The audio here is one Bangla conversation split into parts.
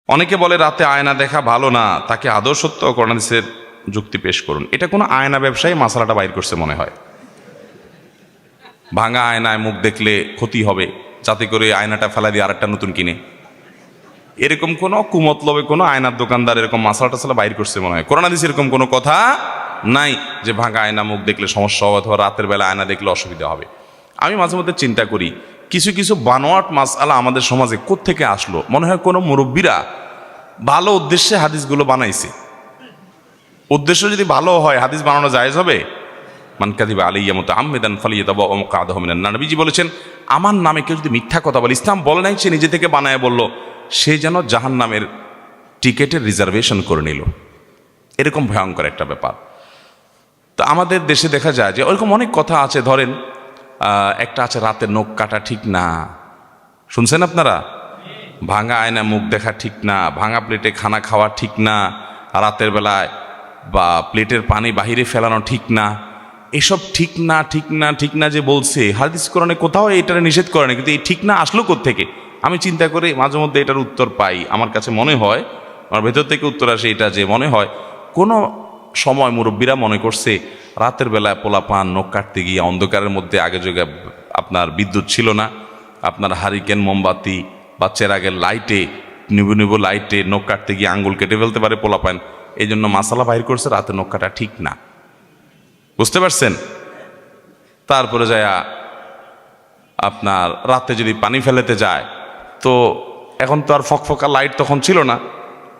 অনেকে বলে রাতে আয়না দেখা ভালো না, তাকে আদৌ সত্য ও কোরআন হাদিসের যুক্তি পেশ করুন। এটা কোনো আয়না ব্যবসায়ী মাসালাটা বাইর করছে মনে হয়। ভাঙা আয়নায় মুখ দেখলে ক্ষতি হবে, যাতে করে আয়নাটা ফেলা দিয়ে আরেকটা নতুন কিনে, এরকম কোনো কুমতলবে কোনো আয়নার দোকানদার এরকম মাসালা টাসালা বাইর করছে মনে হয়। কোরআন হাদিসে এরকম কোনো কথা নাই যে ভাঙা আয়না মুখ দেখলে সমস্যা হবে অথবা রাতের বেলা আয়না দেখলে অসুবিধা হবে। আমি মাঝে মধ্যে চিন্তা করি কিছু কিছু বানোয়াট মাসআলা আমাদের সমাজে কোত্থেকে আসলো। মনে হয় কোনো মুরব্বীরা ভালো উদ্দেশ্যে হাদিসগুলো বানাইছে। উদ্দেশ্য যদি ভালো হয় হাদিস বানানো জায়েজ হবে? মান কাযিবা আলাইয়া মুতাআম্মিদান ফালিয়াতাবাওয়া মাকআদাহু মিনান নার। নবীজি বলেছেন, আমার নামে কেউ যদি মিথ্যা কথা বলে, ইসলাম বলে নাই সে নিজে থেকে বানায় বলল, সে যেন জাহান্নামের টিকেটের রিজার্ভেশন করে নিল। এরকম ভয়ঙ্কর একটা ব্যাপার। তো আমাদের দেশে দেখা যায় যে ওরকম অনেক কথা আছে। ধরেন একটা আছে রাতে নখ কাটা ঠিক না, শুনছেন আপনারা? ভাঙা আয়না মুখ দেখা ঠিক না, ভাঙা প্লেটে খানা খাওয়া ঠিক না, রাতের বেলায় বা প্লেটের পানি বাহিরে ফেলানো ঠিক না। এসব ঠিক না ঠিক না ঠিক না যে বলছে, হাদিস কোরআনে কোথাও এটা নিষেধ করে না, কিন্তু এই ঠিক না আসলো কোত্থেকে? আমি চিন্তা করে মাঝে মধ্যে এটার উত্তর পাই। আমার কাছে মনে হয়, আমার ভেতর থেকে উত্তর আসে এটা যে মনে হয় কোনো সময় মুরব্বীরা মনে করছে রাতের বেলায় পোলাপান নখ কাটতে গিয়ে অন্ধকারের মধ্যে আগে যোগে আপনার বিদ্যুৎ ছিল না, আপনার হারিকেন মোমবাতি বা চেরাগের লাইটে নিবু নিবু লাইটে নখ কাটতে গিয়ে আঙ্গুল কেটে ফেলতে পারে পোলাপান, এই জন্য মাসালা বাইর করছে রাতে নখ কাটা ঠিক না। বুঝতে পারছেন? তারপরে যায় আপনার রাতে যদি পানি ফেলেতে যায়, তো এখন তো আর ফকফকা লাইট তখন ছিল না,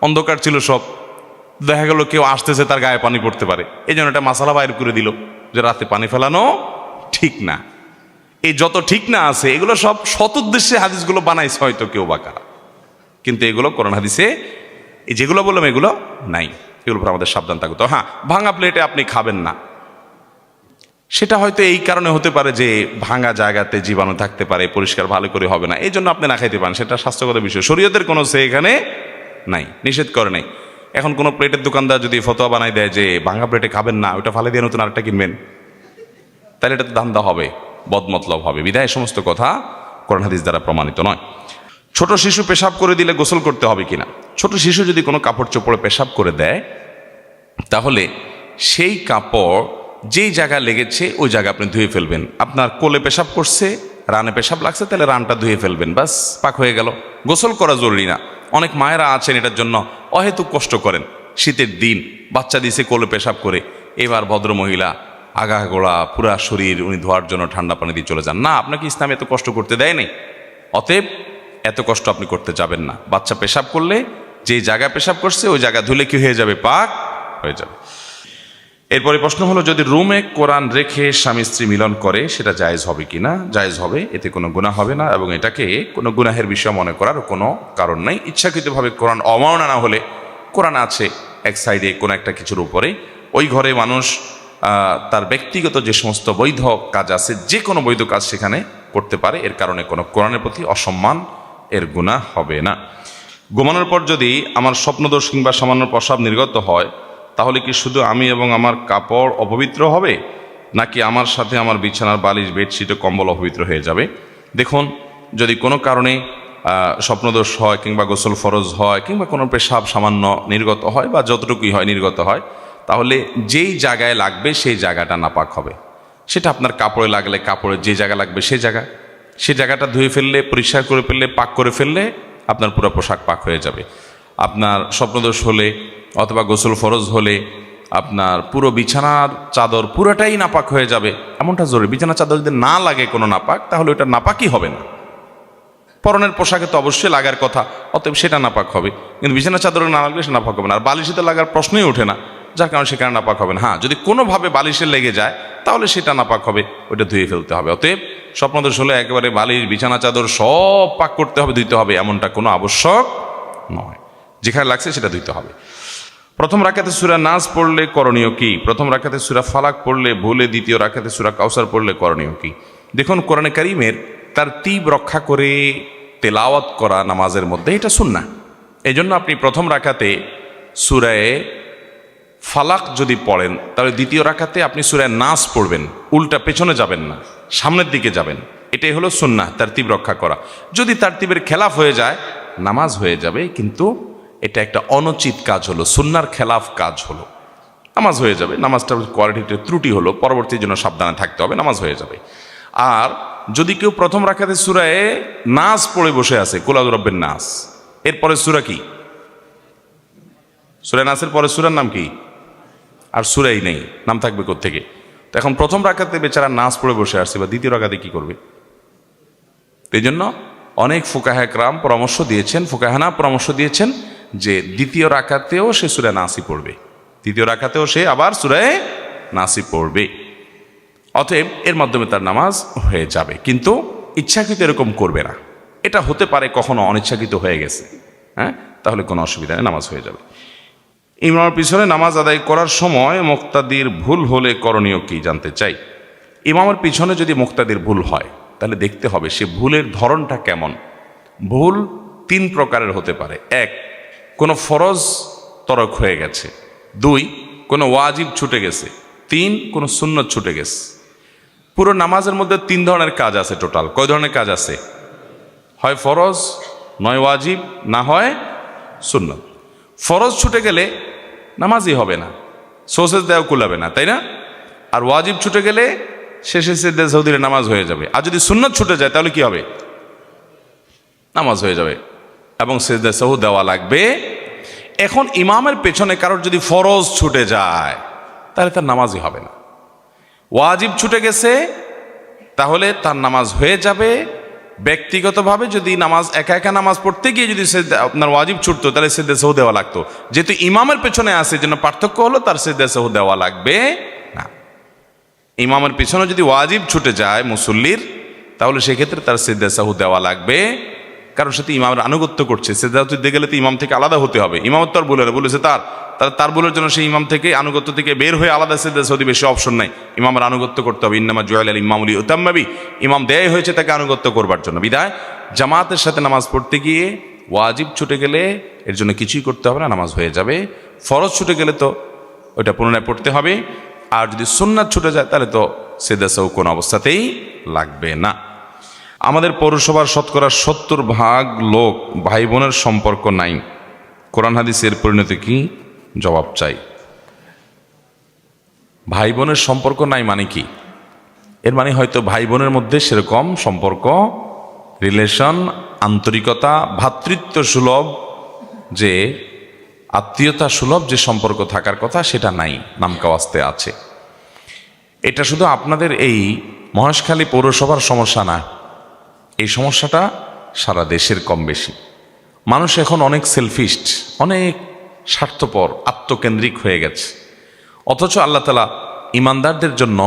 অন্ধকার ছিল সব, দেখা গেল কেউ আসতেছে তার গায়ে পানি পড়তে পারে, এই জন্য একটা মাসালা বাইর করে দিল যে রাতে পানি ফেলানো ঠিক না। এই যত ঠিক না আছে এগুলো সব সৎ উদ্দেশ্যে হাদিসগুলো বানাইছে হয়তো কেউ বা কারা, কিন্তু এগুলো কোরআন হাদিসে এই যেগুলো বললাম এগুলো নাই। এগুলোর উপর আমাদের সাবধান থাকতে। হ্যাঁ, ভাঙা প্লেটে আপনি খাবেন না, সেটা হয়তো এই কারণে হতে পারে যে ভাঙা জায়গাতে জীবাণু থাকতে পারে, পরিষ্কার ভালো করে হবে না, এই জন্য আপনি না খাইতে পারেন, সেটা স্বাস্থ্যগত বিষয়। শরীয়তের কোনো সে এখানে নাই, নিষেধ করে নাই। এখন কোনো প্লেটের দোকানদার যদি ফতোয়া বানাই দেয় যে ভাঙা প্লেটে খাবেন না, ওটা ফালে দিয়ে নতুন আরেকটা কিনবেন, তাহলে এটা তো ধান্দা হবে, বদমতলব হবে। বিধায় সমস্ত কথা কোরআন হাদিস দ্বারা প্রমাণিত নয়। ছোট শিশু পেশাব করে দিলে গোসল করতে হবে কিনা? ছোট শিশু যদি কোনো কাপড় চোপড়ে পেশাব করে দেয়, তাহলে সেই কাপড় যেই জায়গায় লেগেছে ওই জায়গা আপনি ধুয়ে ফেলবেন। আপনার কোলে পেশাব করছে, রানে পেশাব লাগছে, তাহলে রানটা ধুয়ে ফেলবেন, বাস, পাক হয়ে গেল। গোসল করা জরুরি না। অনেক মায়েরা আছেন এটার জন্য অহেতুক কষ্ট করেন। শীতের দিন বাচ্চা দিয়েছে কোলে পেশাব করে, এবার ভদ্র মহিলা আগা গোড়া পুরা শরীর উনি ধোয়ার জন্য ঠান্ডা পানি দিয়ে চলে যান। না, আপনাকে ইসলাম এত কষ্ট করতে দেয় নাই, অতএব এত কষ্ট আপনি করতে যাবেন না। বাচ্চা পেশাব করলে যে জায়গায় পেশাব করছে ওই জায়গা ধুলে কি হয়ে যাবে? পাক হয়ে যাবে। এরপরে প্রশ্ন হলো, যদি রুমে কোরআন রেখে স্বামী স্ত্রী মিলন করে সেটা জায়েজ হবে কিনা? জায়েজ হবে, এতে কোনো গুনাহ হবে না এবং এটাকে কোনো গুনাহের বিষয় মনে করার কোনো কারণ নাই। ইচ্ছাকৃতভাবে কোরআন অমাননা না হলে, কোরআন আছে এক সাইডে কোনো একটা কিছুর উপরে, ওই ঘরে মানুষ তার ব্যক্তিগত যে সমস্ত বৈধ কাজ আছে, যে কোনো বৈধ কাজ সেখানে করতে পারে, এর কারণে কোনো কোরআনের প্রতি অসম্মান এর গুনাহ হবে না। ঘুমানোর পর যদি আমার স্বপ্নদোষ কিংবা সামান্য প্রস্রাব নির্গত হয়, তাহলে কি শুধু আমি এবং আমার কাপড় অপবিত্র হবে, নাকি আমার সাথে আমার বিছানার বালিশ, বেডশিট ও কম্বল অপবিত্র হয়ে যাবে? দেখুন, যদি কোনো কারণে স্বপ্নদোষ হয় কিংবা গোসল ফরজ হয় কিংবা কোনো পেশাব সামান্য নির্গত হয় বা যতটুকুই হয় নির্গত হয়, তাহলে যেই জায়গায় লাগবে সেই জায়গাটা নাপাক হবে। সেটা আপনার কাপড়ে লাগলে কাপড়ের যে জায়গা লাগবে সেই জায়গাটা ধুয়ে ফেললে, পরিষ্কার করে ফেললে, পাক করে ফেললে আপনার পুরো পোশাক পাক হয়ে যাবে। আপনার স্বপ্নদোষ হলে অথবা গোসল ফরজ হলে আপনার পুরো বিছানার চাদর পুরোটাই নাপাক হয়ে যাবে, এমনটা জরুরি। বিছানার চাদর যদি না লাগে কোনো নাপাক, তাহলে ওটা নাপাকই হবে না। পরনের পোশাকে তো অবশ্যই লাগার কথা, অতএব সেটা নাপাক হবে, কিন্তু বিছানার চাদরে না লাগলে সেটা নাপাক হবে না। আর বালিশে তো লাগার প্রশ্নই ওঠে না, যার কারণে সেখানে নাপাক হবে না। হ্যাঁ, যদি কোনোভাবে বালিশে লেগে যায় তাহলে সেটা নাপাক হবে, ওইটা ধুয়ে ফেলতে হবে। অতএব স্বপ্নদোষ হলে একেবারে বালিশ, বিছানা, চাদর সব পাক করতে হবে, ধুইতে হবে, এমনটা কোনো আবশ্যক নয়। যেখানে লাগছে সেটা ধুইতে হবে। প্রথম রাকাতে সূরা নাস পড়লে করণীয় কি? প্রথম রাকাতে সূরা ফালাক পড়লে ভুলে দ্বিতীয় রাকাতে সূরা কাউসার পড়লে করণীয় কি? দেখুন, কোরআনে কারীমের তারতীব রক্ষা করে তেলাওয়াত করা নামাজের মধ্যে এটা সুন্নাহ। এই জন্য আপনি প্রথম রাকাতে সূরায়ে ফালাক যদি পড়েন, তাহলে দ্বিতীয় রাকাতে আপনি সূরা নাস পড়বেন, উল্টা পেছনে যাবেন না, সামনের দিকে যাবেন। এটাই হলো সুন্নাহ, তারতীব রক্ষা করা। যদি তারতীবের খেলাফ হয়ে যায় নামাজ হয়ে যাবে, কিন্তু এটা একটা অনুচিত কাজ হলো, সুন্নার খেলাফ কাজ হলো। নামাজ হয়ে যাবে, নামাজটার কোয়ালিটিতে ত্রুটি হলো, পরবর্তীর জন্য সাবধানে থাকতে হবে, নামাজ হয়ে যাবে। আর যদি কেউ প্রথম রাকাতে সূরায়ে নাস পড়ে বসে আছে, কুল আউযু বিরাব্বিন নাস, এরপরে সূরা কি? সূরা নাসের পরে সূরার নাম কি? আর সূরাই নেই, নাম থাকবে কোত্থেকে? তো এখন প্রথম রাকাতে বেচারা নাস পড়ে বসে আসছে, বা দ্বিতীয় রাকাতে কি করবে? এই জন্য অনেক ফুকাহে কেরাম পরামর্শ দিয়েছেন, ফুকাহানা পরামর্শ দিয়েছেন যে দ্বিতীয় রাকাতেও সে সূরা নাসই পড়বে, দ্বিতীয় রাকাতেও সে আবার সূরা নাসই পড়বে। অতএব এর মাধ্যমে তার নামাজ হয়ে যাবে, কিন্তু ইচ্ছাকৃত এরকম করবে না। এটা হতে পারে কখনো অনিচ্ছাকৃত হয়ে গেছে, হ্যাঁ, তাহলে কোনো অসুবিধা নেই, নামাজ হয়ে যাবে। ইমামের পিছনে নামাজ আদায় করার সময় মুক্তাদির ভুল হলে করণীয় কি জানতে চাই। ইমামের পিছনে যদি মুক্তাদির ভুল হয় তাহলে দেখতে হবে সে ভুলের ধরনটা কেমন। ভুল তিন প্রকারের হতে পারে। এক, কোনো ফরজ তরক হয়ে গেছে। দুই, কোনো ওয়াজিব ছুটে গেছে। তিন, কোনো সুন্নত ছুটে গেছে। পুরো নামাজের মধ্যে তিন ধরনের কাজ আছে। টোটাল কয় ধরনের কাজ আছে? হয় ফরজ, নয় ওয়াজিব, না হয় সুন্নত। ফরজ ছুটে গেলে নামাজই হবে না, সোসেজ দেওয়া কুলাবে না, তাই না? আর ওয়াজিব ছুটে গেলে শেষে সিজদা সাহু দিলে নামাজ হয়ে যাবে। আর যদি সুন্নত ছুটে যায় তাহলে কি হবে? নামাজ হয়ে যাবে এবং সিজদা সাহু দেওয়া লাগবে। এখন ইমামের পেছনে কারোর যদি ফরজ ছুটে যায় তাহলে তার নামাজই হবে না। ওয়াজিব ছুটে গেছে তাহলে তার নামাজ হয়ে যাবে। ব্যক্তিগতভাবে যদি নামাজ একা একা নামাজ পড়তে গিয়ে যদি আপনার ওয়াজিব ছুটতো তাহলে সিজদা সাহু দেওয়া লাগতো। যেহেতু ইমামের পেছনে আছে জন্য পার্থক্য হলো তার সিজদা সাহু দেওয়া লাগবে না। ইমামের পিছনে যদি ওয়াজিব ছুটে যায় মুসল্লির, তাহলে সেক্ষেত্রে তার সিজদা সাহু দেওয়া লাগবে, কারণ সে তো ইমামের আনুগত্য করছে। সিজদা দিতে গেলে তো ইমাম থেকে আলাদা হতে হবে। ইমামত তো আর বলেছে তার ভুলের জন্য সেই ইমাম থেকে আনুগত্য থেকে বের হয়ে আলাদা সিজদা সাহু দিবে, সে অপশন নাই। ইমামের আনুগত্য করতে হবে। ইন্নামা জুইলা ইমামুল লিইউতাম্মা বিহি, ইমাম দেয় হয়েছে তাকে আনুগত্য করবার জন্য। বিধায় জামাতের সাথে নামাজ পড়তে গিয়ে ওয়াজিব ছুটে গেলে এর জন্য কিছুই করতে হবে না, নামাজ হয়ে যাবে। ফরজ ছুটে গেলে তো ওইটা পুনরায় পড়তে হবে। আর যদি সুন্নাত ছুটে যায় তাহলে তো সিজদা সাহু কোনো অবস্থাতেই লাগবে না। আমাদের পৌরসভার শতকরা 70% লোক ভাই বোনের সম্পর্ক নাই, কোরআন হাদিসের পরিণতি কি? জবাব চাই। ভাই বোনের সম্পর্ক নাই মানে কি? এর মানে হয়তো ভাই বোনের মধ্যে সেরকম সম্পর্ক, রিলেশন, আন্তরিকতা, ভ্রাতৃত্ব সুলভ, যে আত্মীয়তা সুলভ যে সম্পর্ক থাকার কথা সেটা নাই, নামকাওয়াস্তে আছে। এটা শুধু আপনাদের এই মহেশখালী পৌরসভার সমস্যা না, এই সমস্যাটা সারা দেশের কম বেশি। মানুষ এখন অনেক সেলফিস্ট, অনেক স্বার্থপর, আত্মকেন্দ্রিক হয়ে গেছে। অথচ আল্লাহ তাআলা ইমানদারদের জন্য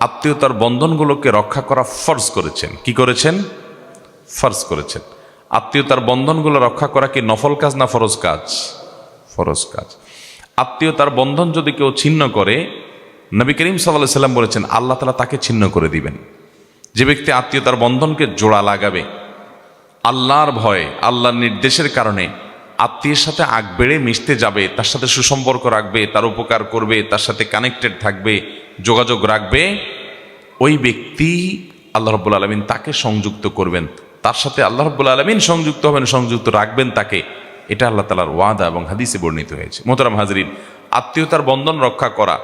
আত্মীয়তার বন্ধনগুলোকে রক্ষা করা ফরজ করেছেন। কি করেছেন? ফরজ করেছেন। আত্মীয়তার বন্ধনগুলো রক্ষা করা কি নফল কাজ না ফরজ কাজ? ফরজ কাজ। আত্মীয়তার বন্ধন যদি কেউ ছিন্ন করে, নবী করিম সাল্লাল্লাহু আলাইহি সাল্লাম বলেছেন আল্লাহ তাআলা তাকে ছিন্ন করে দিবেন। যে ব্যক্তি আত্মীয়তার বন্ধনকে জোড়া লাগাবে আল্লাহর ভয়ে, আল্লাহর নির্দেশের কারণে, আত্মীয়ের সাথে আগ বেড়ে মিশতে যাবে, তার সাথে সুসম্পর্ক রাখবে, তার উপকার করবে, তার সাথে কানেক্টেড থাকবে, যোগাযোগ রাখবে, ওই ব্যক্তি আল্লাহ রাব্বুল আলামিন তাকে সংযুক্ত করবেন, তার সাথে আল্লাহ রাব্বুল আলামিন সংযুক্ত হবেন, সংযুক্ত রাখবেন তাকে। এটা আল্লাহ তাআলার ওয়াদা এবং হাদিসে বর্ণিত হয়েছে। মোহতারাম হাজরিন, আত্মীয়তার বন্ধন রক্ষা করা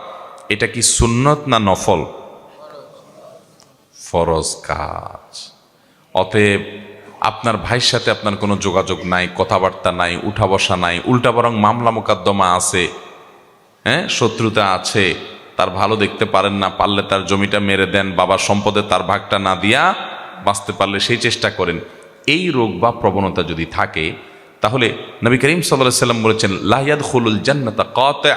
এটা কি সুন্নত না নফল? ফরজ কাজ। অতএব আপনার ভাইয়ের সাথে আপনার কোনো যোগাযোগ নাই, কথাবার্তা নাই, উঠা বসা নাই, উল্টা বরং মামলা মোকদ্দমা আছে, হ্যাঁ, শত্রুতা আছে, তার ভালো দেখতে পারেন না, পারলে তার জমিটা মেরে দেন, বাবার সম্পদে তার ভাগটা না দিয়া বাঁচতে পারলে সেই চেষ্টা করেন। এই রোগ বা প্রবণতা যদি থাকে তাহলে নবী করিম সাল্লাল্লাহু আলাইহি সাল্লাম বলেছেন লা ইয়াদখুলুল জান্নাতা কাতি',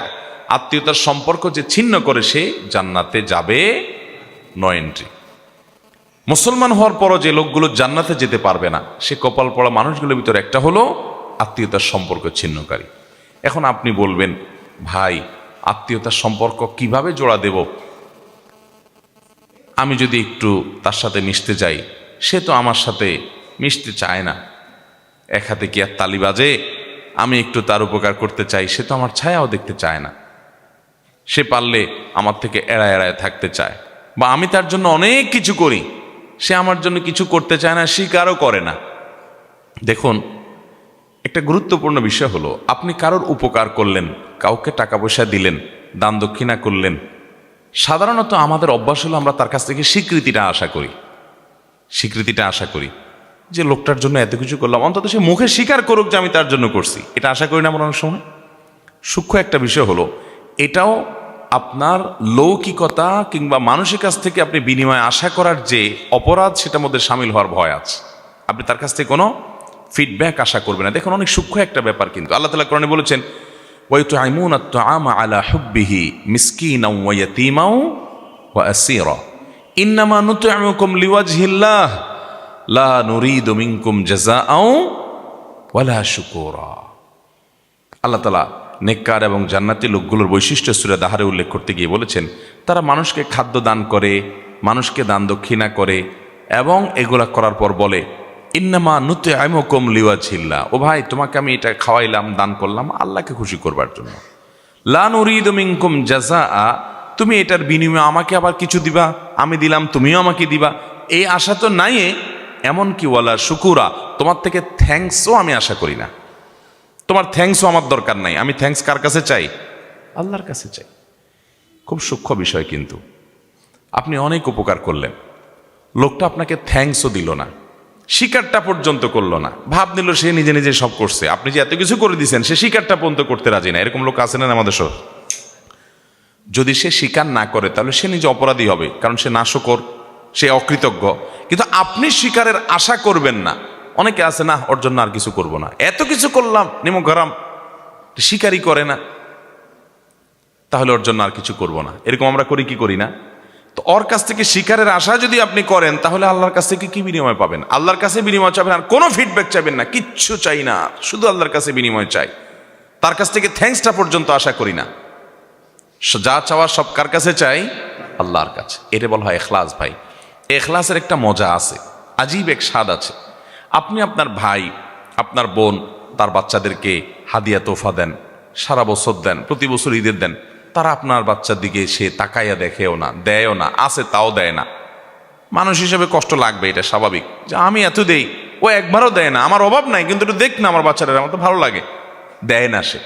আত্মীয়তার সম্পর্ক যে ছিন্ন করে সে জান্নাতে যাবে নো এন্ট্রি। মুসলমান হওয়ার পরও যে লোকগুলো জান্নাতে যেতে পারবে না, সে কপাল পড়া মানুষগুলোর ভিতরে একটা হলো আত্মীয়তার সম্পর্ক ছিন্নকারী। এখন আপনি বলবেন, ভাই আত্মীয়তার সম্পর্ক কিভাবে জোড়া দেব? আমি যদি একটু তার সাথে মিশতে যাই, সে তো আমার সাথে মিশতে চায় না। এক হাতে কি আর তালি বাজে? আমি একটু তার উপকার করতে চাই, সে তো আমার ছায়াও দেখতে চায় না। সে পারলে আমার থেকে এড়ায় এড়ায় থাকতে চায়, বা আমি তার জন্য অনেক কিছু করি, সে আমার জন্য কিছু করতে চায় না, স্বীকারও করে না। দেখুন, একটা একটা গুরুত্বপূর্ণ বিষয় হলো, আপনি কারোর উপকার করলেন, কাউকে টাকা পয়সা দিলেন, দান দক্ষিণা করলেন, সাধারণত আমাদের অভ্যাস হলো আমরা তার কাছ থেকে স্বীকৃতিটা আশা করি যে লোকটার জন্য এত কিছু করলাম, অন্তত সে মুখে স্বীকার করুক যে আমি তার জন্য করছি। এটা আশা করি না আমরা অনেক সময়। সূক্ষ্ম একটা বিষয় হলো, এটাও আপনার লৌকিকতা কিংবা মানুষের কাছ থেকে আপনি বিনিময় আশা করার যে অপরাধ, সেটার মধ্যে সামিল হওয়ার ভয় আছে। আপনি তার কাছ থেকে কোনো ফিডব্যাক আশা করবেন না। দেখুন, অনেক সূক্ষ্ম একটা ব্যাপার, কিন্তু আল্লাহ তাআলা কোরআনে বলেছেন, ওয়ায়ুতঈমুনা আত-তাআমা আলা হুব্বিহি মিসকিনাও ওয়া ইয়াতীমাও ওয়া আসীরা ইন্নামা নুতঈমুকুম লিওয়াজহিল্লাহ লা নুরিদু মিনকুম জাযাআও ওয়ালা শুকুরা। আল্লাহ তাআলা নেককার এবং জান্নাতি লোকগুলোর বৈশিষ্ট্য সূরা দাহারে উল্লেখ করতে গিয়ে বলেছেন, তারা মানুষকে খাদ্য দান করে, মানুষকে দান দক্ষিণা করে, এবং এগুলা করার পর বলে, ইন্নামা নুতঈমুকুম লিওয়াজহিল্লাহ, ও ভাই তোমাকে আমি এটা খাওয়াইলাম, দান করলাম আল্লাহকে খুশি করবার জন্য। লা নুরিদু মিনকুম জাযাআ, তুমি এটার বিনিময়ে আমাকে আবার কিছু দিবা, আমি দিলাম তুমিও আমাকে দিবা, এই আশা তো নাই। এমনকি ওয়ালা শুকুরা, তোমার থেকে থ্যাঙ্কসও আমি আশা করি না। তোমার থ্যাঙ্কসও আমার দরকার নাই। আমি থ্যাঙ্কস কার কাছে চাই? আল্লাহর কাছে চাই। খুব সূক্ষ্ম বিষয়, কিন্তু আপনি অনেক উপকার করলেন, লোকটা আপনাকে থ্যাঙ্কসও দিল না, স্বীকারটা পর্যন্ত করলো না, ভাব নিল সে নিজে নিজে সব করছে। আপনি যে এত কিছু করে দিয়েছেন, সে স্বীকারটা পর্যন্ত করতে রাজি না। এরকম লোক আছে না আমাদের সব? যদি সে স্বীকার না করে, তাহলে সে নিজে অপরাধী হবে, কারণ সে নাশকর, সে অকৃতজ্ঞ। কিন্তু আপনি স্বীকারের আশা করবেন না। অনেকে আছে, না ওর জন্য আর কিছু করব না, এত কিছু করলাম, নিমক গরম, স্বীকারই করে না, তাহলে ওর জন্য আর কিছু করব না। এরকম আমরা করি কি করি না? তো ওর কাছ থেকে স্বীকারের আশা যদি আপনি করেন, তাহলে আল্লাহর কাছ থেকে কি বিনিময় পাবেন? আল্লাহর কাছে বিনিময় চাবেন, আর কোনো ফিডব্যাক চাইবেন না, কিচ্ছু চাই না, শুধু আল্লাহর কাছে বিনিময় চাই। তার কাছ থেকে থ্যাঙ্কসটা পর্যন্ত আশা করি না। যা চাওয়ার সব কার কাছে চাই? আল্লাহর কাছে। এটা বলা হয় ইখলাস। ভাই, ইখলাসের একটা মজা আছে, আজীব এক স্বাদ আছে। আপনি আপনার ভাই, আপনার বোন, তার বাচ্চাদেরকে হাদিয়া তোফা দেন, সারা বছর দেন, প্রতি বছর ঈদের দেন, তারা আপনার বাচ্চার দিকে সে তাকাইয়া দেখেও না, দেয়ও না, আছে তাও দেয় না। মানুষ হিসেবে কষ্ট লাগবে, এটা স্বাভাবিক, যে আমি এত দেই, ও একবারও দেয় না, আমার অভাব নাই, কিন্তু একটু দেখ না আমার বাচ্চারা, আমার তো ভালো লাগে, দেয় না সে।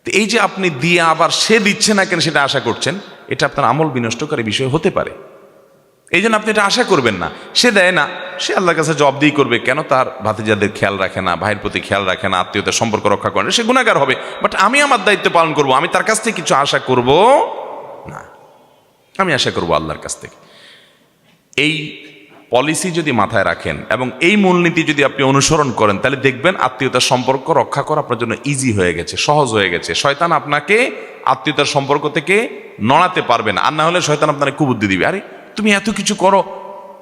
তো এই যে আপনি দিয়ে আবার সে দিচ্ছে না কেন সেটা আশা করছেন, এটা আপনার আমল বিনষ্টকারী বিষয় হতে পারে। এই জন্য আপনি এটা আশা করবেন না। সে দেয় না, সে আল্লাহর কাছে জবাবদিহি করবে, কেন তার ভাতিজাদের খেয়াল রাখে না, ভাইয়ের প্রতি খেয়াল রাখে না, আত্মীয়তার সম্পর্ক রক্ষা করে না, সে গুনাহগার হবে। বাট আমি আমার দায়িত্ব পালন করব, আমি তার কাছ থেকে কিছু আশা করব না, আমি আশা করব আল্লাহর কাছ থেকে। এই পলিসি যদি মাথায় রাখেন এবং এই মূলনীতি যদি আপনি অনুসরণ করেন, তাহলে দেখবেন আত্মীয়তার সম্পর্ক রক্ষা করা আপনার জন্য ইজি হয়ে গেছে, সহজ হয়ে গেছে। শয়তান আপনাকে আত্মীয়তার সম্পর্ক থেকে নড়াতে পারবে না। আর না হলে শয়তান আপনাকে কুবুদ্ধি দিবে, আরে তুমি এত কিছু করো,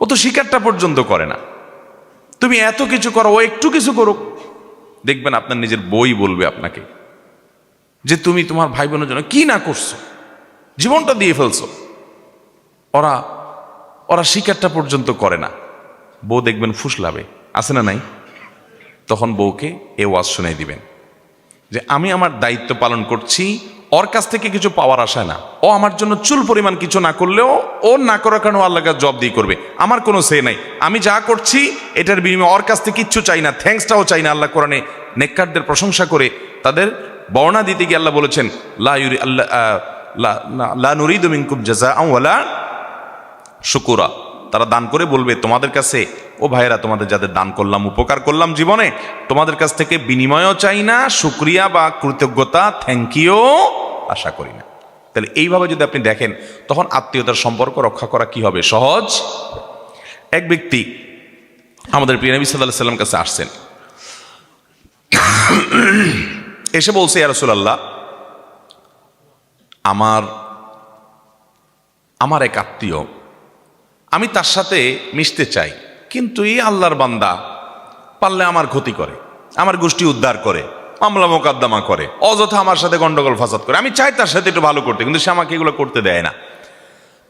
ও তো স্বীকারটা পর্যন্ত করে না, তুমি এত কিছু করো, ও একটু কিছু করুক। দেখবেন আপনার নিজের বই বলবে আপনাকে যে তুমি তোমার ভাই বোনের জন্য কি না করছো, জীবনটা দিয়ে ফেলছো, ওরা স্বীকারটা পর্যন্ত করে না। বউ দেখবেন ফুসলাবে, আছে না নাই? তখন বউকে এ ওয়াজ শুনাই দিবেন যে আমি আমার দায়িত্ব পালন করছি, ওর কাছ থেকে কিছু পাওয়ার আশায় না। ও আমার জন্য চুল পরিমাণ কিছু না করলেও, ও না করার কারণে আল্লাহর কাছে জবাবদিহি করবে, আমার কোনো সে নাই। আমি যা করছি এটার বিনিময়ে ওর কাছ থেকে কিচ্ছু চাই না, থ্যাঙ্কসটাও চাই না। আল্লাহ কোরআনে নেককারদের প্রশংসা করে তাদের বর্ণনা দিতে গিয়ে আল্লাহ বলেছেন, লা নুরিদু মিনকুম জাযাআন ওয়ালা শুকুরা। তারা দান করে বলবে তোমাদের কাছে, ও ভাইয়েরা, তোমাদের যাদের দান করলাম, উপকার করলাম জীবনে, তোমাদের কাছ থেকে বিনিময়ও চাই না, শুকরিয়া বা কৃতজ্ঞতা, থ্যাংক ইউ আশা করি না। তাহলে এইভাবে যদি আপনি দেখেন, তখন আত্মীয়তার সম্পর্ক রক্ষা করা কি হবে? সহজ। এক ব্যক্তি আমাদের প্রিয় নবী সাল্লাল্লাহু আলাইহি ওয়াসাল্লাম কাছে আসছেন, এসে বলছে, ইয়া রাসূলুল্লাহ, আমার এক আত্মীয়, আমি তার সাথে মিশতে চাই, কিন্তু এই আল্লাহর বান্দা পারলে আমার ক্ষতি করে, আমার গোষ্ঠী উদ্ধার করে, মামলা মোকদ্দমা করে, অযথা আমার সাথে গন্ডগোল ফাসাদ করে। আমি চাই তার সাথে একটু ভালো করতে, কিন্তু সে আমাকে এগুলো করতে দেয় না।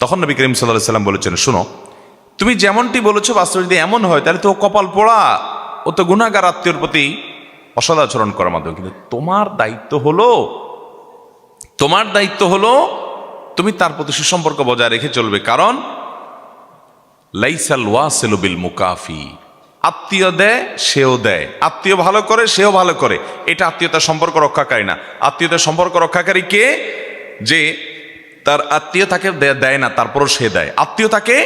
তখন নবী করিম সাল্লাল্লাহু আলাইহি ওয়াসাল্লাম বলেছেন, শুনো, তুমি যেমনটি বলেছো বাস্তবে যদি এমন হয়, তাহলে তো কপাল পোড়া, ও তো গুনাহগার আত্মীয়র প্রতি অসদাচরণ করার মাধ্যমে। কিন্তু তোমার দায়িত্ব হলো তুমি তার প্রতি সুসম্পর্ক বজায় রেখে চলবে, কারণ লাইসাল ওয়াসিলু বিল মুকাফি, আত্মীয় দেয় সেও দেয়, আত্মীয় ভালো করে সেও ভালো করে, এটা আত্মীয়তার সম্পর্ক রক্ষাকারী না। আত্মীয়তার সম্পর্ক রক্ষাকারী কে? যে তার আত্মীয় তাকে দেয় না তারপরও সে দেয়, আত্মীয় তাকে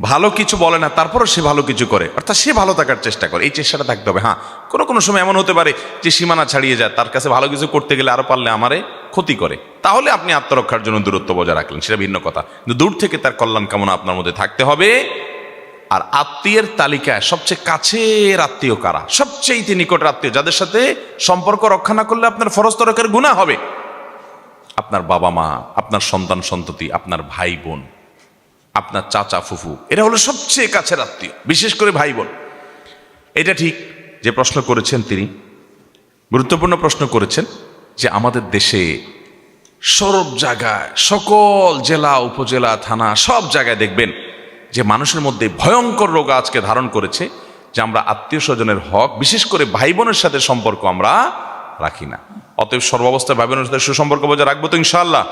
ভালো কিছু বলে না তারপরও সে ভালো কিছু করে, অর্থাৎ সে ভালো থাকার চেষ্টা করে, এই চেষ্টাটা থাকতে হবে। হ্যাঁ, কোনো কোনো সময় এমন হতে পারে যে সীমানা ছাড়িয়ে যায়, তার কাছে ভালো কিছু করতে গেলে আরো পারলে আমারে ক্ষতি করে, তাহলে আপনি আত্মরক্ষার জন্য দূরত্ব বজায় রাখলেন, সেটা ভিন্ন কথা। কিন্তু দূর থেকে তার কল্যাণ কামনা আপনার মধ্যে থাকতে হবে। আর আত্মীয়ের তালিকায় সবচেয়ে কাছের আত্মীয় কারা? সবচেয়ে নিকটের আত্মীয়, যাদের সাথে সম্পর্ক রক্ষা না করলে আপনার ফরজ তরকের গুনাহ হবে। আপনার বাবা মা, আপনার সন্তান সন্ততি, আপনার ভাই বোন, আপনার চাচা ফুফু, এরা হলো সবচেয়ে কাছের আত্মীয়, বিশেষ করে ভাই বোন। এটা ঠিক যে প্রশ্ন করেছেন তিনি গুরুত্বপূর্ণ প্রশ্ন করেছেন, যে আমাদের দেশে সব জায়গায়, সকল জেলা উপজেলা থানা সব জায়গায় দেখবেন যে মানুষের মধ্যে ভয়ঙ্কর রোগ আজকে ধারণ করেছে, যে আমরা আত্মীয় স্বজনের হক, বিশেষ করে ভাই বোনের সাথে সম্পর্ক আমরা রাখি না। অতএব সর্বাবস্থায় ভাই বোনের সাথে সুসম্পর্ক বজায় রাখবো তো ইনশাআল্লাহ।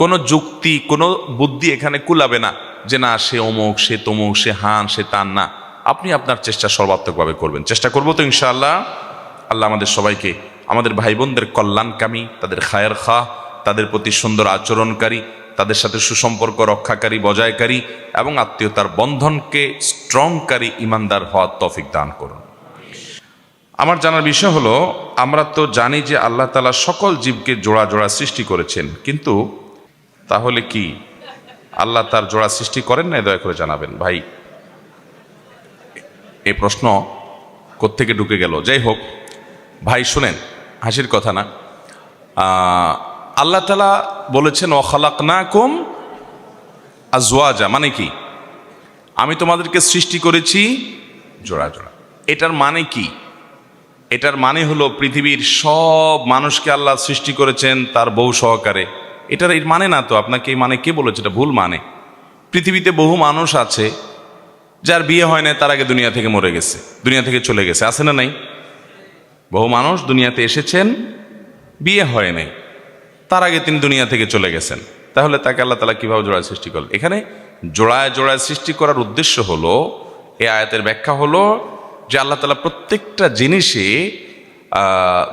কোনো যুক্তি, কোনো বুদ্ধি এখানে কুলাবে না যে না সে অমুক, সে তমুক, সে হান, সে তান না। আপনি আপনার চেষ্টা সর্বাত্মকভাবে করবেন, চেষ্টা করবো তো ইনশাআল্লাহ। আল্লাহ আমাদের সবাইকে, আমাদের ভাই বোনদের কল্যাণকামী, তাদের খায়ের খা, তাদের প্রতি সুন্দর আচরণকারী, তাদের সাথে সুসম্পর্ক রক্ষাকারী, বজায়কারী এবং আত্মীয়তার বন্ধনকে স্ট্রংকারী ইমানদার হওয়ার তৌফিক দান করুন। আমার জানার বিষয় হলো, আমরা তো জানি যে আল্লাহ তাআলা সকল জীবকে জোড়া জোড়া সৃষ্টি করেছেন, কিন্তু তাহলে কি আল্লাহ তার জোড়া সৃষ্টি করেন না? দয়া করে জানাবেন ভাই। এই প্রশ্ন কোত্থেকে ঢুকে গেল? যাই হোক ভাই, শুনেন, হাসির কথা না। আল্লাহ তাআলা বলেছেন ওয়া খালাকনাকুম আজওয়াজা, মানে কি? আমি তোমাদেরকে সৃষ্টি করেছি জোড়া জোড়া। এটার মানে কি? এটার মানে হলো পৃথিবীর সব মানুষকে আল্লাহ সৃষ্টি করেছেন তার বউ সহকারে। এটার এই মানে না তো। আপনাকে এই মানে কে বলেছে? এটা ভুল মানে। পৃথিবীতে বহু মানুষ আছে যার বিয়ে হয় না, তার আগে দুনিয়া থেকে মরে গেছে, দুনিয়া থেকে চলে গেছে, আছে না নাই? বহু মানুষ দুনিয়াতে এসেছেন, বিয়ে হয় নাই, তার আগে তিনি দুনিয়া থেকে চলে গেছেন। তাহলে তাকে আল্লাহ তাআলা কিভাবে জোড়ায় সৃষ্টি করলেন? এখানে জোড়ায় জোড়ায় সৃষ্টি করার উদ্দেশ্য হলো, এই আয়াতের ব্যাখ্যা হলো যে আল্লাহ তাআলা প্রত্যেকটা জিনিসে,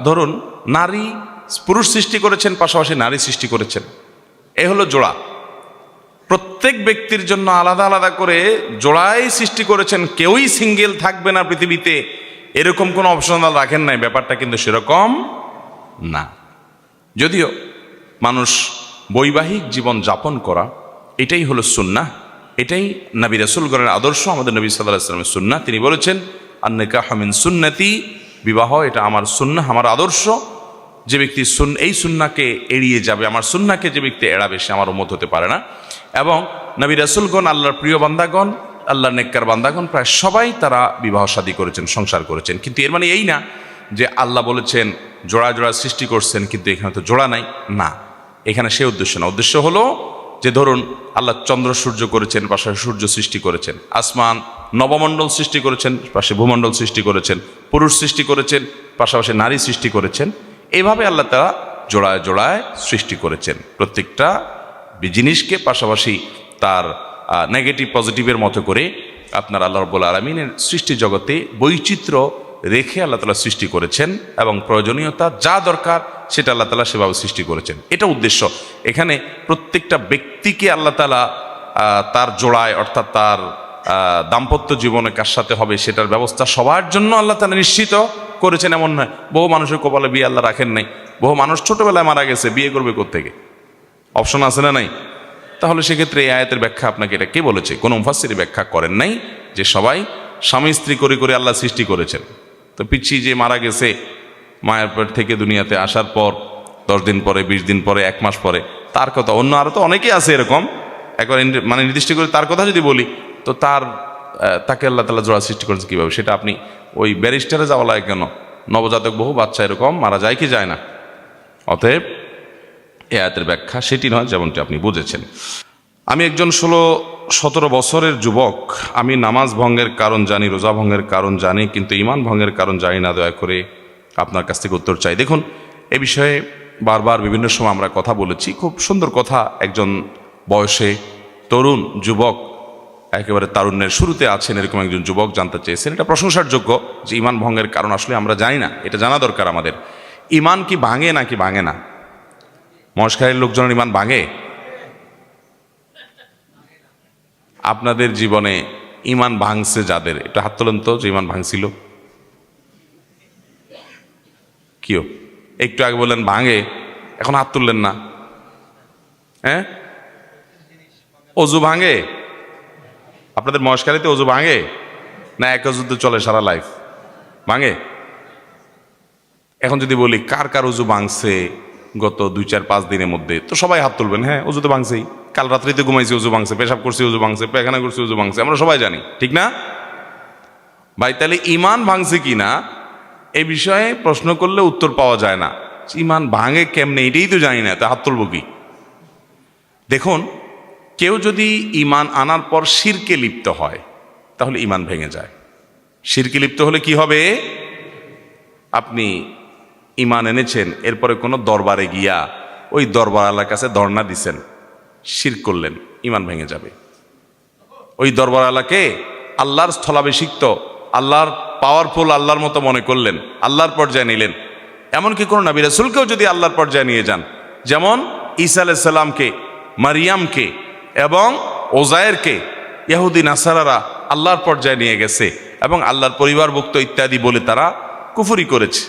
ধরুন নারী পুরুষ সৃষ্টি করেছেন, পাশাপাশি নারী সৃষ্টি করেছেন, এ হলো জোড়া। প্রত্যেক ব্যক্তির জন্য আলাদা আলাদা করে জোড়াই সৃষ্টি করেছেন, কেউই সিঙ্গেল থাকবে না পৃথিবীতে, এরকম কোনো অপশনাল রাখেন নাই। ব্যাপারটা কিন্তু সেরকম না। যদিও মানুষ বৈবাহিক জীবন যাপন করা, এটাই হলো সুন্নাহ, এটাই নবী রাসূলগণের আদর্শ, আমাদের নবী সাল্লাল্লাহু আলাইহি ওয়াসাল্লামের সুন্নাহ। তিনি বলেছেন আন-নিকাহু মিন সুন্নতি, বিবাহ এটা আমার সুন্নাহ, আমার আদর্শ। যে ব্যক্তি এই সুন্নাহকে এড়িয়ে যাবে, আমার সুন্নাহকে যে ব্যক্তি এড়াবে, সে আমার উম্মত হতে পারে না। এবং নবী রাসূলগণ, আল্লাহর প্রিয় বান্দাগণ, আল্লাহর নেককার বান্দাগণ, প্রায় সবাই তারা বিবাহ শাদী করেছেন, সংসার করেছেন। কিন্তু এর মানে এই না যে আল্লাহ বলেছেন জোড়া জোড়া সৃষ্টি করছেন কিন্তু এখানে তো জোড়া নাই, না, এখানে সে উদ্দেশ্য না। উদ্দেশ্য হলো যে ধরুন আল্লাহ চন্দ্র সূর্য করেছেন, পাশাপাশি সূর্য সৃষ্টি করেছেন, আসমান নবমণ্ডল সৃষ্টি করেছেন, পাশে ভূমণ্ডল সৃষ্টি করেছেন, পুরুষ সৃষ্টি করেছেন, পাশাপাশি নারী সৃষ্টি করেছেন। এইভাবে আল্লাহ তাআলা জোড়ায় জোড়ায় সৃষ্টি করেছেন প্রত্যেকটা জিনিসকে, পাশাপাশি তার নেগেটিভ পজিটিভের মতো করে আপনার আল্লাহ রাব্বুল আলামিনের সৃষ্টি জগতে বৈচিত্র্য রেখে আল্লাহ তাআলা সৃষ্টি করেছেন, এবং প্রয়োজনীয়তা যা দরকার সেটা আল্লাহ তাআলা সেভাবে সৃষ্টি করেছেন। এটা উদ্দেশ্য। এখানে প্রত্যেকটা ব্যক্তিকে আল্লাহ তাআলা তার জোড়ায়, অর্থাৎ তার দাম্পত্য জীবনে কার সাথে হবে সেটার ব্যবস্থা সবার জন্য আল্লাহ তাআলা নিশ্চিত করেছেন, এমন নয়। বহু মানুষের কপালে বিয়ে আল্লাহ রাখেন নাই, বহু মানুষ ছোটবেলায় মারা গেছে, বিয়ে করবে কোত্থেকে? অপশন আছে না নাই? তাহলে সেক্ষেত্রে এই আয়াতের ব্যাখ্যা আপনাকে এটা কে বলেছে? কোনো মুফাসসির ব্যাখ্যা করেন নাই যে সবাই স্বামী স্ত্রী করে করে আল্লাহ সৃষ্টি করেছেন। তো পিচ্ছি যে মারা গেছে, মায়ের পেট থেকে দুনিয়াতে আসার পর 10 দিন পরে, 20 দিন পরে, 1 মাস পরে, তার কথা অন্য আরো তো অনেকেই আছে এরকম, একবার মানে নির্দিষ্ট করে তার কথা যদি বলি, তো তাকে আল্লাহ তাআলা জোড়া সৃষ্টি করেছে কীভাবে? সেটা আপনি ওই ব্যারিস্টারে যাওয়া লাগে কেন? নবজাতক বহু বাচ্চা এরকম মারা যায় কি যায় না? অতএব এ আয়াতের ব্যাখ্যা সেটি নয়, যেমনটি আপনি বুঝেছেন। আমি একজন 16-17 বছরের যুবক, আমি নামাজ ভঙ্গের কারণ জানি, রোজা ভঙ্গের কারণ জানি, কিন্তু ঈমান ভঙ্গের কারণ জানি না। দয়া করে আপনার কাছ থেকে উত্তর চাই। দেখুন, এ বিষয়ে বারবার বিভিন্ন সময় আমরা কথা বলেছি, খুব সুন্দর কথা। একজন বয়সে তরুণ যুবক একেবারে তারুণ্যের শুরুতে আছেন এরকম একজন যুবক জানতে চেয়েছেন। এটা প্রশংসার যোগ্য যে ইমান ভঙ্গের কারণ আসলে আমরা জানি না, এটা জানা দরকার আমাদের। ইমান কি ভাঙে নাকি ভাঙে না? মশখালীর লোকজনের ইমান ভাঙে? আপনাদের জীবনে ইমান ভাঙছে যাদের, এটা হাত তোলেন তো যে ইমান ভাঙছিল। কিও একটু আগে বললেন ভাঙে, এখন হাত তুললেন না। হ্যাঁ, অজু ভাঙে? আপনাদের মহেশখালীতে অজু ভাঙে না এক অজুতে চলে সারা লাইফ? ভাঙে। এখন যদি বলি কার কার অজু ভাঙছে গত 2-4-5 দিনের মধ্যে, তো সবাই হাত তুলবেন। হ্যাঁ, অজু তো ভাঙছেই। কাল রাত্রিতে ঘুমাইছি অজু ভাঙছে, পেশাব করছি অজু ভাঙছে, পায়খানা করছি অজু ভাঙছে, আমরা সবাই জানি, ঠিক না ভাই? তাহলে ইমান ভাঙছে কি না এই বিষয়ে প্রশ্ন করলে উত্তর পাওয়া যায় না। ইমান ভাঙে কেমনে এটাই তো জানি না, তা হাত তুলব কি? দেখুন, কেউ যদি ইমান আনার পর শিরকে লিপ্ত হয় তাহলে ইমান ভেঙে যায়। শিরকে লিপ্ত হলে কি হবে? আপনি ইমান এনেছেন, এরপরে কোনো দরবারে গিয়া ওই দরবারওয়ালার কাছে ধর্ণা দিছেন, শিরক করলেন, ইমান ভেঙে যাবে। ওই দরবারওয়ালাকে আল্লাহর স্থলাভিষিক্ত, আল্লাহর পাওয়ারফুল, আল্লাহর মতো মনে করলেন, আল্লাহর পর্যায়ে নিলেন। এমনকি কোনো নবী রাসূলকেও যদি আল্লাহর পর্যায়ে নিয়ে যান, যেমন ঈসা আলাইহিস সালামকে, মারিয়ামকে এবং ওজায়েরকে ইহুদি নাসারারা আল্লাহর পর্যায়ে নিয়ে গেছে এবং আল্লাহর পরিবারভুক্ত ইত্যাদি বলে তারা কুফরি করেছে,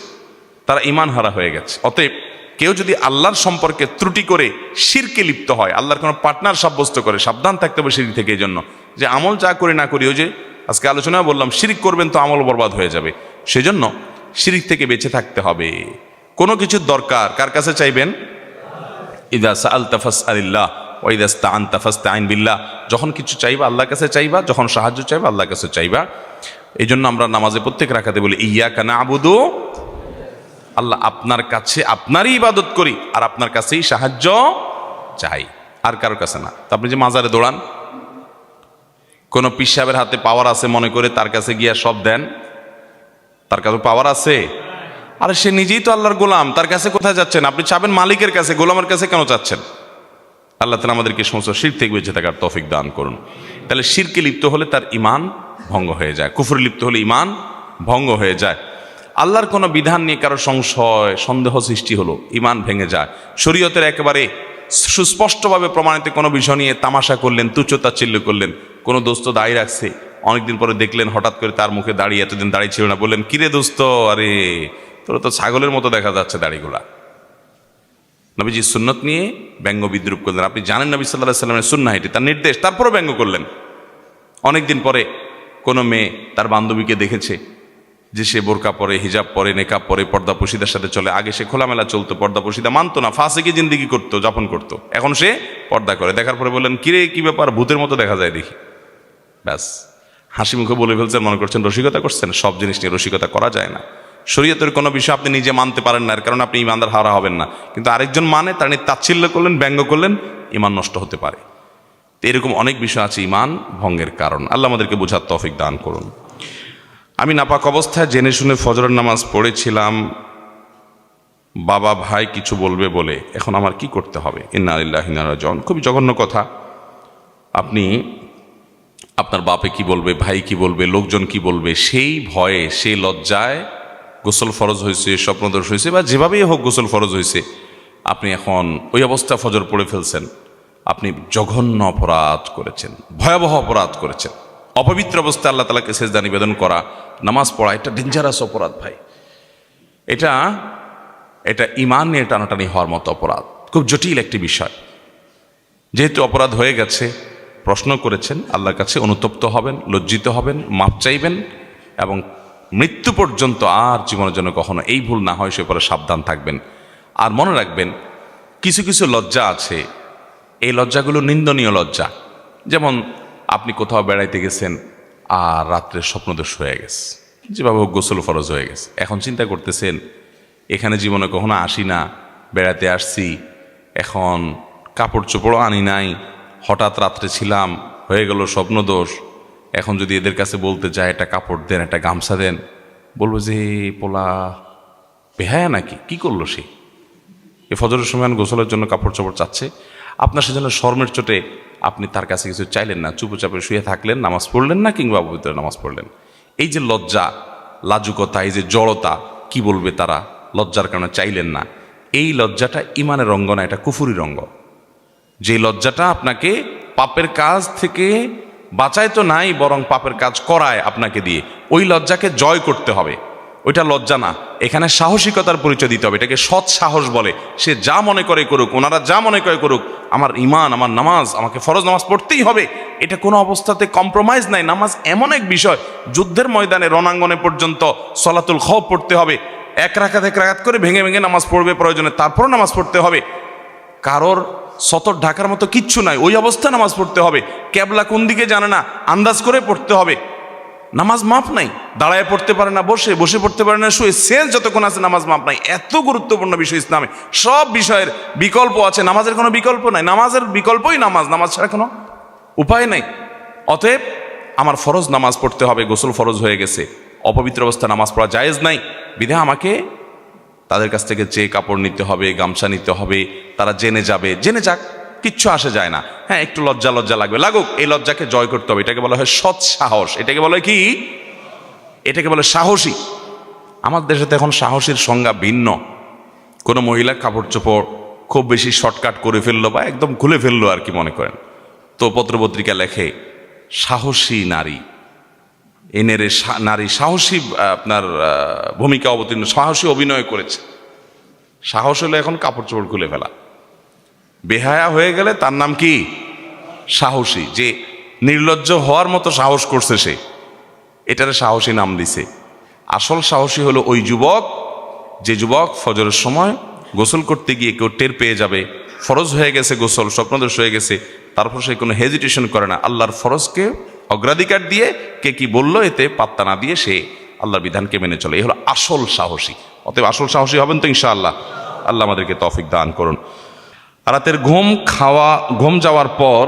তারা ঈমান হারা হয়ে গেছে। অতএব কেউ যদি আল্লাহর সম্পর্কে ত্রুটি করে শিরকে লিপ্ত হয়, আল্লাহর কোনো পার্টনার সাব্যস্ত করে, সাবধান থাকতে হবে শিরক থেকে। এই জন্য যে আমল যা করি না করি, ওই যে আজকে আলোচনা বললাম, শিরক করবেন তো আমল বরবাদ হয়ে যাবে। সেজন্য শিরক থেকে বেঁচে থাকতে হবে। কোনো কিছুর দরকার কার কাছে চাইবেন? ইযা সাআলতা ফাসআলিল্লাহ ওয়া ইযা ইসতাআনতা ফাসতাঈন বিল্লাহ। যখন কিছু চাইবা আল্লাহর কাছে চাইবা, যখন সাহায্য চাইবা আল্লাহর কাছে চাইবা। এই জন্য আমরা নামাজে প্রত্যেক রাকাতে বলি ইয়্যাকা না'বুদু, আল্লাহ আপনার কাছে আপনারই ইবাদত করি আর আপনার কাছেই সাহায্য চাই, আর কারোর কাছে না। তো আপনি যে মাজারে দৌড়ান, কোনো পীর সাহেবের হাতে পাওয়ার আছে মনে করে তার কাছে গিয়া সব দেন, তার কাছে পাওয়ার আছে? আরে সে নিজেই তো আল্লাহর গোলাম, তার কাছে কোথায় যাচ্ছেন? আপনি চাবেন মালিকের কাছে, গোলামের কাছে কেন চাচ্ছেন? আল্লাহ তাআলা আমাদেরকে সমস্ত শিরক থেকে বেঁচে থাকার তৌফিক দান করুন। তাহলে শিরকে লিপ্ত হলে তার ঈমান ভঙ্গ হয়ে যায়, কুফরে লিপ্ত হলে ঈমান ভঙ্গ হয়ে যায়। আল্লাহর কোনো বিধান নিয়ে কারো সংশয় সন্দেহ সৃষ্টি হলো, ঈমান ভেঙে যায়। শরীয়তের একেবারে সুস্পষ্টভাবে প্রমাণিত কোনো বিষয় নিয়ে তামাশা করলেন, তুচ্ছ-তাচ্ছিল্য করলেন। কোনো দোস্ত দাড়ি রাখছে, অনেকদিন পরে দেখলেন হঠাৎ করে তার মুখে দাড়ি, এতদিন দাড়ি ছিল না, বললেন কিরে দোস্ত, আরে তোর তো ছাগলের মতো দেখা যাচ্ছে দাড়িগুলা। নবীজি সুন্নত নিয়ে ব্যঙ্গ বিদ্রুপ করলেন। আপনি জানেন নবী সাল্লাল্লাহু আলাইহি ওয়াসাল্লামের সুন্নাহ এটি, তার নির্দেশ, তারপরও ব্যঙ্গ করলেন। অনেকদিন পরে কোনো মেয়ে তার বান্ধবীকে দেখেছে যে সে বোরকা পরে, হিজাব পরে, নেকাব পরে, পর্দা পশিদার সাথে চলে। আগে সে খোলামেলা চলতো, পর্দা পশিদা মানতো না, ফাসিকি জিন্দেগি করতো, যাপন করতো। এখন সে পর্দা করে। দেখার পরে বললেন কিরে কি ব্যাপার, ভূতের মতো দেখা যায় দেখি। ব্যাস হাসি মুখে বলে ফেলছেন, মনে করছেন রসিকতা করছেন। সব জিনিস নিয়ে রসিকতা করা যায় না। শরীয়তের কোনো বিষয় আপনি নিজে মানতে পারেন না, এর কারণে আপনি ইমানদার হারা হবেন না। কিন্তু আরেকজন মানে, তার নিয়ে তাচ্ছিল্য করলেন, ব্যঙ্গ করলেন, ইমান নষ্ট হতে পারে। তো এরকম অনেক বিষয় আছে ইমান ভঙ্গের কারণ। আল্লাহ আমাদেরকে বোঝার তৌফিক দান করুন। আমি নাপাক অবস্থায় জেনে শুনে ফজরের নামাজ পড়েছিলাম, বাবা ভাই কিছু বলবে বলে, এখন আমার কি করতে হবে? ইন্না লিল্লাহি ওয়া ইন্না ইলাইহি রাজিউন। খুবই জঘন্য কথা। আপনি আপনার বাপে কি বলবে, ভাই কি বলবে, লোকজন কি বলবে, সেই ভয়ে, সেই লজ্জায় গোসল ফরজ হয়েছে, স্বপ্নদোষ হয়েছে, বা যেভাবেই হোক গোসল ফরজ হয়েছে, আপনি এখন ওই অবস্থা ফজর পড়ে ফেলছেন। আপনি জঘন্য অপরাধ করেছেন, ভয়াবহ অপরাধ করেছেন। অপবিত্র অবস্থায় আল্লাহ তাআলাকে সেজদা নিবেদন করা, নামাজ পড়া, এটা ডেঞ্জারাস অপরাধ ভাই। এটা ঈমান নিয়ে টানাটানি হওয়ার মতো অপরাধ, খুব জটিল একটি বিষয়। যেহেতু অপরাধ হয়ে গেছে, প্রশ্ন করেছেন, আল্লাহর কাছে অনুতপ্ত হবেন, লজ্জিত হবেন, মাপ চাইবেন এবং মৃত্যু পর্যন্ত আর জীবনের জন্য কখনো এই ভুল না হয় সে পরে সাবধান থাকবেন। আর মনে রাখবেন, কিছু কিছু লজ্জা আছে, এই লজ্জাগুলো নিন্দনীয় লজ্জা। যেমন আপনি কোথাও বেড়াইতে গেছেন আর রাত্রে স্বপ্নদোষ হয়ে গেছে, যেভাবে হোক গোসল ফরজ হয়ে গেছে। এখন চিন্তা করতেছেন এখানে জীবনে কখনো আসি না, বেড়াতে আসছি, এখন কাপড় চোপড়ও আনি নাই, হঠাৎ রাত্রে ছিলাম, হয়ে গেল স্বপ্নদোষ। এখন যদি এদের কাছে বলতে চায় একটা কাপড় দেন, একটা গামছা দেন, বলবো যে পোলা বেহায়া নাকি, কি করলো সে? এ ফজরের সময় গোসলের জন্য কাপড় চোপড় চাচ্ছে। আপনার সেজন্য শর্মের চোটে আপনি তার কাছে কিছু চাইলেন না, চুপচাপে শুয়ে থাকলেন, নামাজ পড়লেন না, কিংবা পবিত্র নামাজ পড়লেন। এই যে লজ্জা, লাজুকতা, এই যে জড়তা, কি বলবে তারা, লজ্জার কারণে চাইলেন না, এই লজ্জাটা ইমানের রঙ্গ না, এটা কুফুরি রঙ্গ। যে লজ্জাটা আপনাকে পাপের কাজ থেকে বাঁচায় তো নাই, বরং পাপের কাজ করায় আপনাকে দিয়ে, ওই লজ্জাকে জয় করতে হবে। ওইটা লজ্জা না, এখানে সাহসিকতার পরিচয় দিতে হবে। এটাকে সৎ সাহস বলে। সে যা মনে করে করুক, ওনারা যা মনে করে করুক, আমার ইমান, আমার নামাজ, আমাকে ফরজ নামাজ পড়তেই হবে, এটা কোনো অবস্থাতে কম্প্রোমাইজ নাই। নামাজ এমন এক বিষয়, যুদ্ধের ময়দানে, রণাঙ্গনে পর্যন্ত সলাতুল খওফ পড়তে হবে, এক রাকাত করে ভেঙে ভেঙে নামাজ পড়বে প্রয়োজনে, তারপরও নামাজ পড়তে হবে। কারোর সতর ঢাকার মতো কিচ্ছু নাই, ওই অবস্থায় নামাজ পড়তে হবে। ক্যাবলা কোন দিকে জানে না, আন্দাজ করে পড়তে হবে। নামাজ মাপ নাই, দাঁড়ায় পড়তে পারে না, বসে পড়তে পারে না, শুয়ে, শেষ যতক্ষণ আছে নামাজ মাপ নাই। এত গুরুত্বপূর্ণ বিষয় ইসলামে। সব বিষয়ের বিকল্প আছে, নামাজের কোনো বিকল্প নাই। নামাজের বিকল্পই নামাজ, নামাজ ছাড়া কোনো উপায় নাই। অতএব আমার ফরজ নামাজ পড়তে হবে, গোসল ফরজ হয়ে গেছে, অপবিত্র অবস্থা নামাজ পড়া জায়েজ নাই, বিধায় আমাকে তাদের কাছ থেকে যে কাপড় নিতে হবে, গামছা নিতে হবে, তারা জেনে যাবে, জেনে যাক, কিচ্ছু আসে যায় না। হ্যাঁ, একটু লজ্জা লাগবে, লাগুক, এই লজ্জাকে জয় করতে হবে। এটাকে বলা হয় সৎ সাহস। এটাকে বলে কি? এটাকে বলে সাহসী। আমাদের দেশে তো এখন সাহসীর সংজ্ঞা ভিন্ন। কোনো মহিলা কাপড় চোপড় খুব বেশি শর্টকাট করে ফেললো বা একদম খুলে ফেললো আর কি মনে করেন, তো পত্রপত্রিকা লেখে সাহসী নারী, এনেরে নারী সাহসী আপনার ভূমিকা অবতীর্ণ, সাহসী অভিনয় করেছে। সাহস হলে এখন কাপড় চোপড় খুলে ফেলা। বেহায়া হয়ে গেলে তার নাম কি? সাহসী। যে নির্লজ্জ হওয়ার মতো সাহস করছে সে, এটারে সাহসী নাম দিছে। আসল সাহসী হলো ওই যুবক, যে যুবক ফজরের সময় গোসল করতে গিয়ে কেউ টের পেয়ে যাবে, ফরজ হয়ে গেছে গোসল, স্বপ্নদোষ হয়ে গেছে, তারপর সে কোনো হেজিটেশন করে না, আল্লাহর ফরজকে অগ্রাধিকার দিয়ে কে কি বললো এতে পাত্তা না দিয়ে সে আল্লাহর বিধানকে মেনে চলে। এই হলো আসল সাহসী। অতএব আসল সাহসী হবেন তো ইনশাআল্লাহ। আল্লাহ আমাদেরকে তৌফিক দান করুন। রাতের ঘুম যাওয়ার পর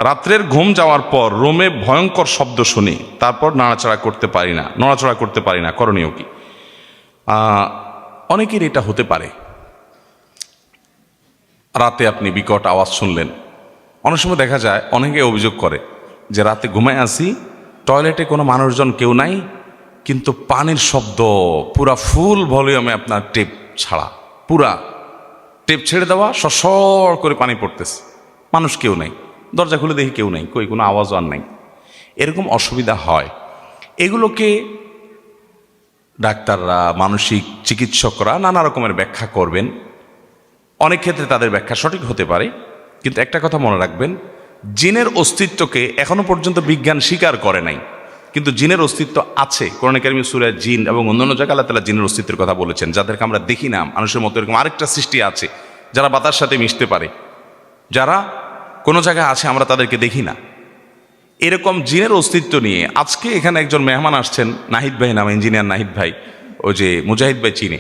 রাত্রের ঘুম যাওয়ার পর রোমে ভয়ঙ্কর শব্দ শুনি, তারপর নড়াচড়া করতে পারি না, করণীয় কি? অনেকের এটা হতে পারে, রাতে আপনি বিকট আওয়াজ শুনলেন। অনেক সময় দেখা যায়, অনেকে অভিযোগ করে যে রাতে ঘুমায় আসি, টয়লেটে কোনো মানুষজন কেউ নাই, কিন্তু পানির শব্দ পুরা ফুল ভলিউমে, আপনার টেপ ছাড়া, পুরা টেপ ছেড়ে দেওয়া, সসর করে পানি পড়তেছে, মানুষ কেউ নাই, দরজা খুলে দেখি কেউ নাই, কোনো আওয়াজও আর নাই। এরকম অসুবিধা হয়। এগুলোকে ডাক্তাররা, মানসিক চিকিৎসকরা নানা রকমের ব্যাখ্যা করবেন। অনেক ক্ষেত্রে তাদের ব্যাখ্যা সঠিক হতে পারে, কিন্তু একটা কথা মনে রাখবেন, জিনের অস্তিত্বকে এখনো পর্যন্ত বিজ্ঞান স্বীকার করে নাই, কিন্তু জিনের অস্তিত্ব আছে। কোরআনে কারিমে সূরা জিন এবং অন্যান্য জায়গায় আল্লাহ তাআলা জিনের অস্তিত্বের কথা বলেছেন, যাদেরকে আমরা দেখি না। মানুষের মতো এরকম আরেকটা সৃষ্টি আছে, যারা বাতার সাথে মিশতে পারে, যারা কোনো জায়গায় আছে, আমরা তাদেরকে দেখি না। এরকম জিনের অস্তিত্ব নিয়ে আজকে এখানে একজন মেহমান আসছেন, নাহিদ ভাই নাম, ইঞ্জিনিয়ার নাহিদ ভাই, ও যে মুজাহিদ ভাই চিনে,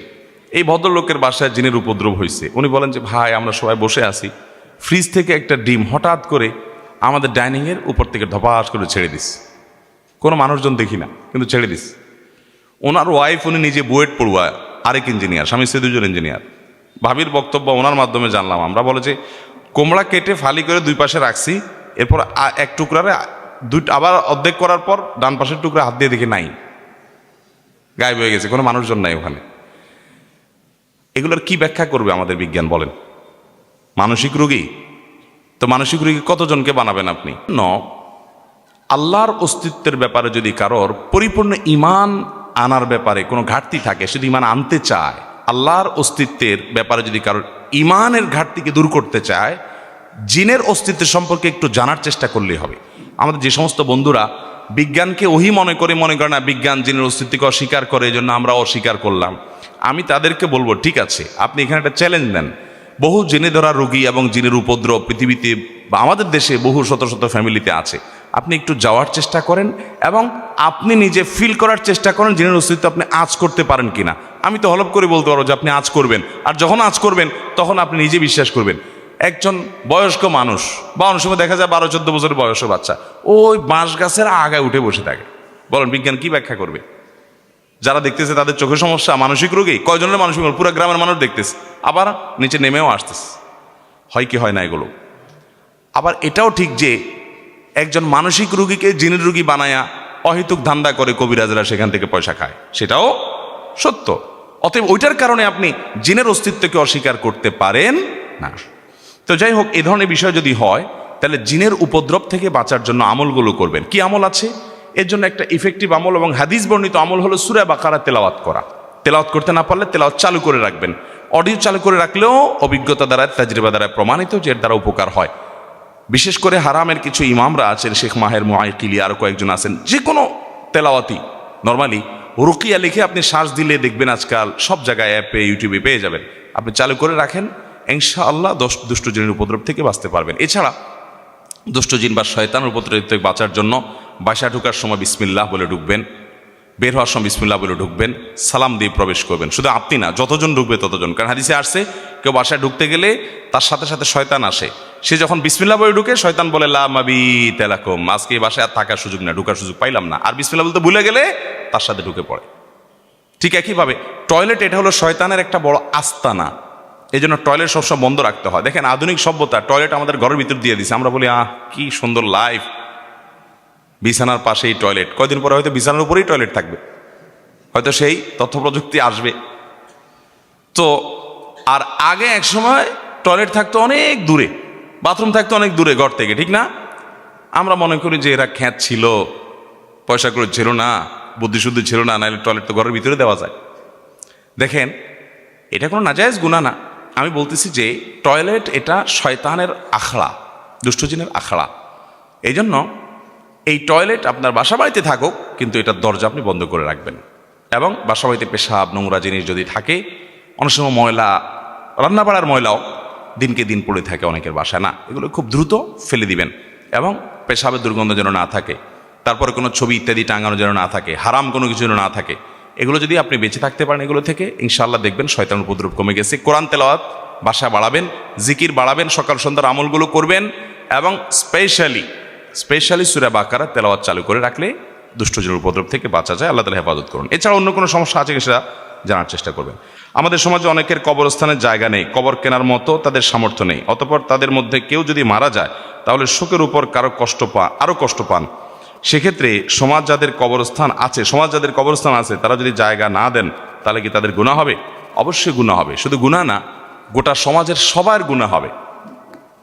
এই ভদ্রলোকের বাসায় জিনের উপদ্রব হয়েছে। উনি বলেন যে ভাই, আমরা সবাই বসে আছি, ফ্রিজ থেকে একটা ডিম হঠাৎ করে আমাদের ডাইনিংয়ের উপর থেকে ধপাস করে ছেড়ে দিস, কোনো মানুষজন দেখি না, কিন্তু ছেড়ে দিস। ওনার ওয়াইফ, উনি নিজে বুয়েট পড়ুয়া, আরেক ইঞ্জিনিয়ার, স্বামী স্ত্রী দুজন ইঞ্জিনিয়ার। ভাবির বক্তব্য ওনার মাধ্যমে জানলাম আমরা, বলে যে কোমড়া কেটে ফালি করে দুই পাশে রাখছি, এরপর এক টুকরারে আবার অর্ধেক করার পর ডান পাশের টুকরা হাত দিয়ে দেখি নাই, গায়েব হয়ে গেছে, কোনো মানুষজন নাই ওখানে। এগুলোর কি ব্যাখ্যা করবে আমাদের বিজ্ঞান বলেন? মানসিক রোগী তো, মানসিক রোগী কতজনকে বানাবেন আপনি? আল্লাহর অস্তিত্বের ব্যাপারে যদি কারোর পরিপূর্ণ ঈমান আনার ব্যাপারে কোনো ঘাটতি থাকে, শুধু ঈমান আনতে চায়, আল্লাহর অস্তিত্বের ব্যাপারে যদি কারোর ঈমানের ঘাটতিকে দূর করতে চায়, জিনের অস্তিত্বের সম্পর্কে একটু জানার চেষ্টা করলেই হবে। আমাদের যে সমস্ত বন্ধুরা বিজ্ঞানকে ওহি মনে করে না, বিজ্ঞান জিনের অস্তিত্বকে অস্বীকার করে, এই জন্য আমরা অস্বীকার করলাম, আমি তাদেরকে বলবো, ঠিক আছে, আপনি এখানে একটা চ্যালেঞ্জ দেন। বহু জেনে ধরা রোগী এবং জিনের উপদ্রব পৃথিবীতে বা আমাদের দেশে বহু শত শত ফ্যামিলিতে আছে। আপনি একটু যাওয়ার চেষ্টা করেন এবং আপনি নিজে ফিল করার চেষ্টা করেন জিনের অস্তিত্ব আপনি আঁচ করতে পারেন কিনা। আমি তো হলপ করে বলতে পারবো যে আপনি আঁচ করবেন, আর যখন আঁচ করবেন তখন আপনি নিজে বিশ্বাস করবেন। একজন বয়স্ক মানুষ বা অনেক সময় দেখা যায় 12-14 বছরের বয়স্ক বাচ্চা ওই বাঁশ গাছের আগায় উঠে বসে থাকে, বলেন বিজ্ঞান কি ব্যাখ্যা করবে? যারা দেখতেছে তাদের চোখের সমস্যা, মানসিক রোগী, কয়জনের মানসিক, পুরো গ্রামের মানুষ দেখতেছে। আবার নিচে নেমেও আসতেছে। হয় কি হয় না এগুলো? আবার এটাও ঠিক যে একজন মানসিক রুগীকে জিনের রুগী বানায়া অহেতুক ধান্দা করে কবিরাজরা সেখান থেকে পয়সা খায়, সেটাও সত্য। অতএব ওইটার কারণে আপনি জিনের অস্তিত্বকে অস্বীকার করতে পারেন না। তো যাই হোক, এ ধরনের বিষয় যদি হয় তাহলে জিনের উপদ্রব থেকে বাঁচার জন্য আমলগুলো করবেন। কি আমল আছে এর জন্য? একটা ইফেক্টিভ আমল এবং হাদিস বর্ণিত আমল হলো সূরা বাকারা তেলাওয়াত করা। তেলাওয়াত করতে না পারলে তেলাওয়াত চালু করে রাখবেন। অডিও চালু করে রাখলেও অভিজ্ঞতা দ্বারা, তাজরিবা দ্বারা প্রমাণিত যে এর দ্বারা উপকার হয়। বিশেষ করে হারামের কিছু ইমামরা আছেন, শেখ মাহের মুআইকিলি আরও কয়েকজন আছেন, যে কোনো তেলাওয়াতি নর্মালি রুকিয়া লিখে আপনি শ্বাস দিলে দেখবেন আজকাল সব জায়গায় অ্যাপে, ইউটিউবে পেয়ে যাবেন। আপনি চালু করে রাখেন, ইনশাআল্লাহ দুষ্ট জিনের উপদ্রব থেকে বাঁচতে পারবেন। এছাড়া দুষ্ট জিন বা শয়তানের উপদ্রব থেকে বাঁচার জন্য বাসা ঢুকার সময় বিসমিল্লাহ বলে ঢুকবেন, বের হওয়ার সময় বিসমিল্লাহ বলে ঢুকবেন, সালাম দিয়ে প্রবেশ করবেন। শুধু আপনি না, যতজন ঢুকবে ততজন। কারণ হাদিসে আসছে কেউ বাসায় ঢুকতে গেলে তার সাথে সাথে শয়তান আসে। সে যখন বিসমিল্লাহ বলে ঢুকে, শয়তান বলে লা মাবিত লাকুম, আজকে এই বাসায় আর থাকার সুযোগ না, ঢুকার সুযোগ পাইলাম না। আর বিসমিল্লাহ বলতে ভুলে গেলে তার সাথে ঢুকে পড়ে। ঠিক একইভাবে টয়লেট, এটা হলো শয়তানের একটা বড় আস্তানা। এই জন্য টয়লেট সবসময় বন্ধ রাখতে হয়। দেখেন আধুনিক সভ্যতা টয়লেট আমাদের ঘরের ভিতর দিয়ে দিছে। আমরা বলি কি সুন্দর লাইফ, বিছানার পাশেই টয়লেট। কয়দিন পরে হয়তো বিছানার উপরেই টয়লেট থাকবে, হয়তো সেই তথ্য প্রযুক্তি আসবে। তো আর আগে এক সময় টয়লেট থাকতো অনেক দূরে, বাথরুম থাকতো অনেক দূরে ঘর থেকে, ঠিক না? আমরা মনে করি যে এরা খ্যাত ছিল, পয়সা করে ছিল না, বুদ্ধি শুদ্ধি ছিল না, নাহলে টয়লেট তো ঘরের ভিতরে দেওয়া যায়। দেখেন এটা কোনো নাজায়েজ গুনাহ না। আমি বলতেছি যে টয়লেট এটা শয়তানের আখড়া, দুষ্টজিনের আখড়া। এই জন্য এই টয়লেট আপনার বাসা বাড়িতে থাকুক, কিন্তু এটার দরজা আপনি বন্ধ করে রাখবেন। এবং বাসা বাড়িতে পেশাব, নোংরা জিনিস যদি থাকে, অনেক সময় ময়লা, রান্নাবাড়ার ময়লাও দিনকে দিন পড়ে থাকে অনেকের বাসায়, না, এগুলো খুব দ্রুত ফেলে দিবেন। এবং পেশাবের দুর্গন্ধ যেন না থাকে, তারপরে কোনো ছবি ইত্যাদি টাঙানো যেন না থাকে, হারাম কোনো কিছু যেন না থাকে। এগুলো যদি আপনি বেঁচে থাকতে পারেন এগুলো থেকে, ইনশাআল্লাহ দেখবেন শয়তানের উপদ্রব কমে গেছে। কোরআন তেলাওয়াত বাসা বাড়াবেন, জিকির বাড়াবেন, সকাল সন্ধ্যার আমলগুলো করবেন, এবং স্পেশালি সূরা বাকারা তেলাওয়াত চালু করে রাখলে দুষ্টজনের উপদ্রব থেকে বাঁচা যায়। আল্লাহ তাআলা হেফাজত করুন। এছাড়া অন্য কোনো সমস্যা আছে কি সেটা জানার চেষ্টা করবেন। আমাদের সমাজে অনেকের কবরস্থানের জায়গা নেই, কবর কেনার মতো তাদের সামর্থ্য নেই। অতঃপর তাদের মধ্যে কেউ যদি মারা যায় তাহলে শোকের উপর আরও কষ্ট পান। সেক্ষেত্রে সমাজ যাদের কবরস্থান আছে তারা যদি জায়গা না দেন তাহলে কি তাদের গুনাহ হবে? অবশ্যই গুনাহ হবে। শুধু গুনাহ না, গোটা সমাজের সবার গুনাহ হবে।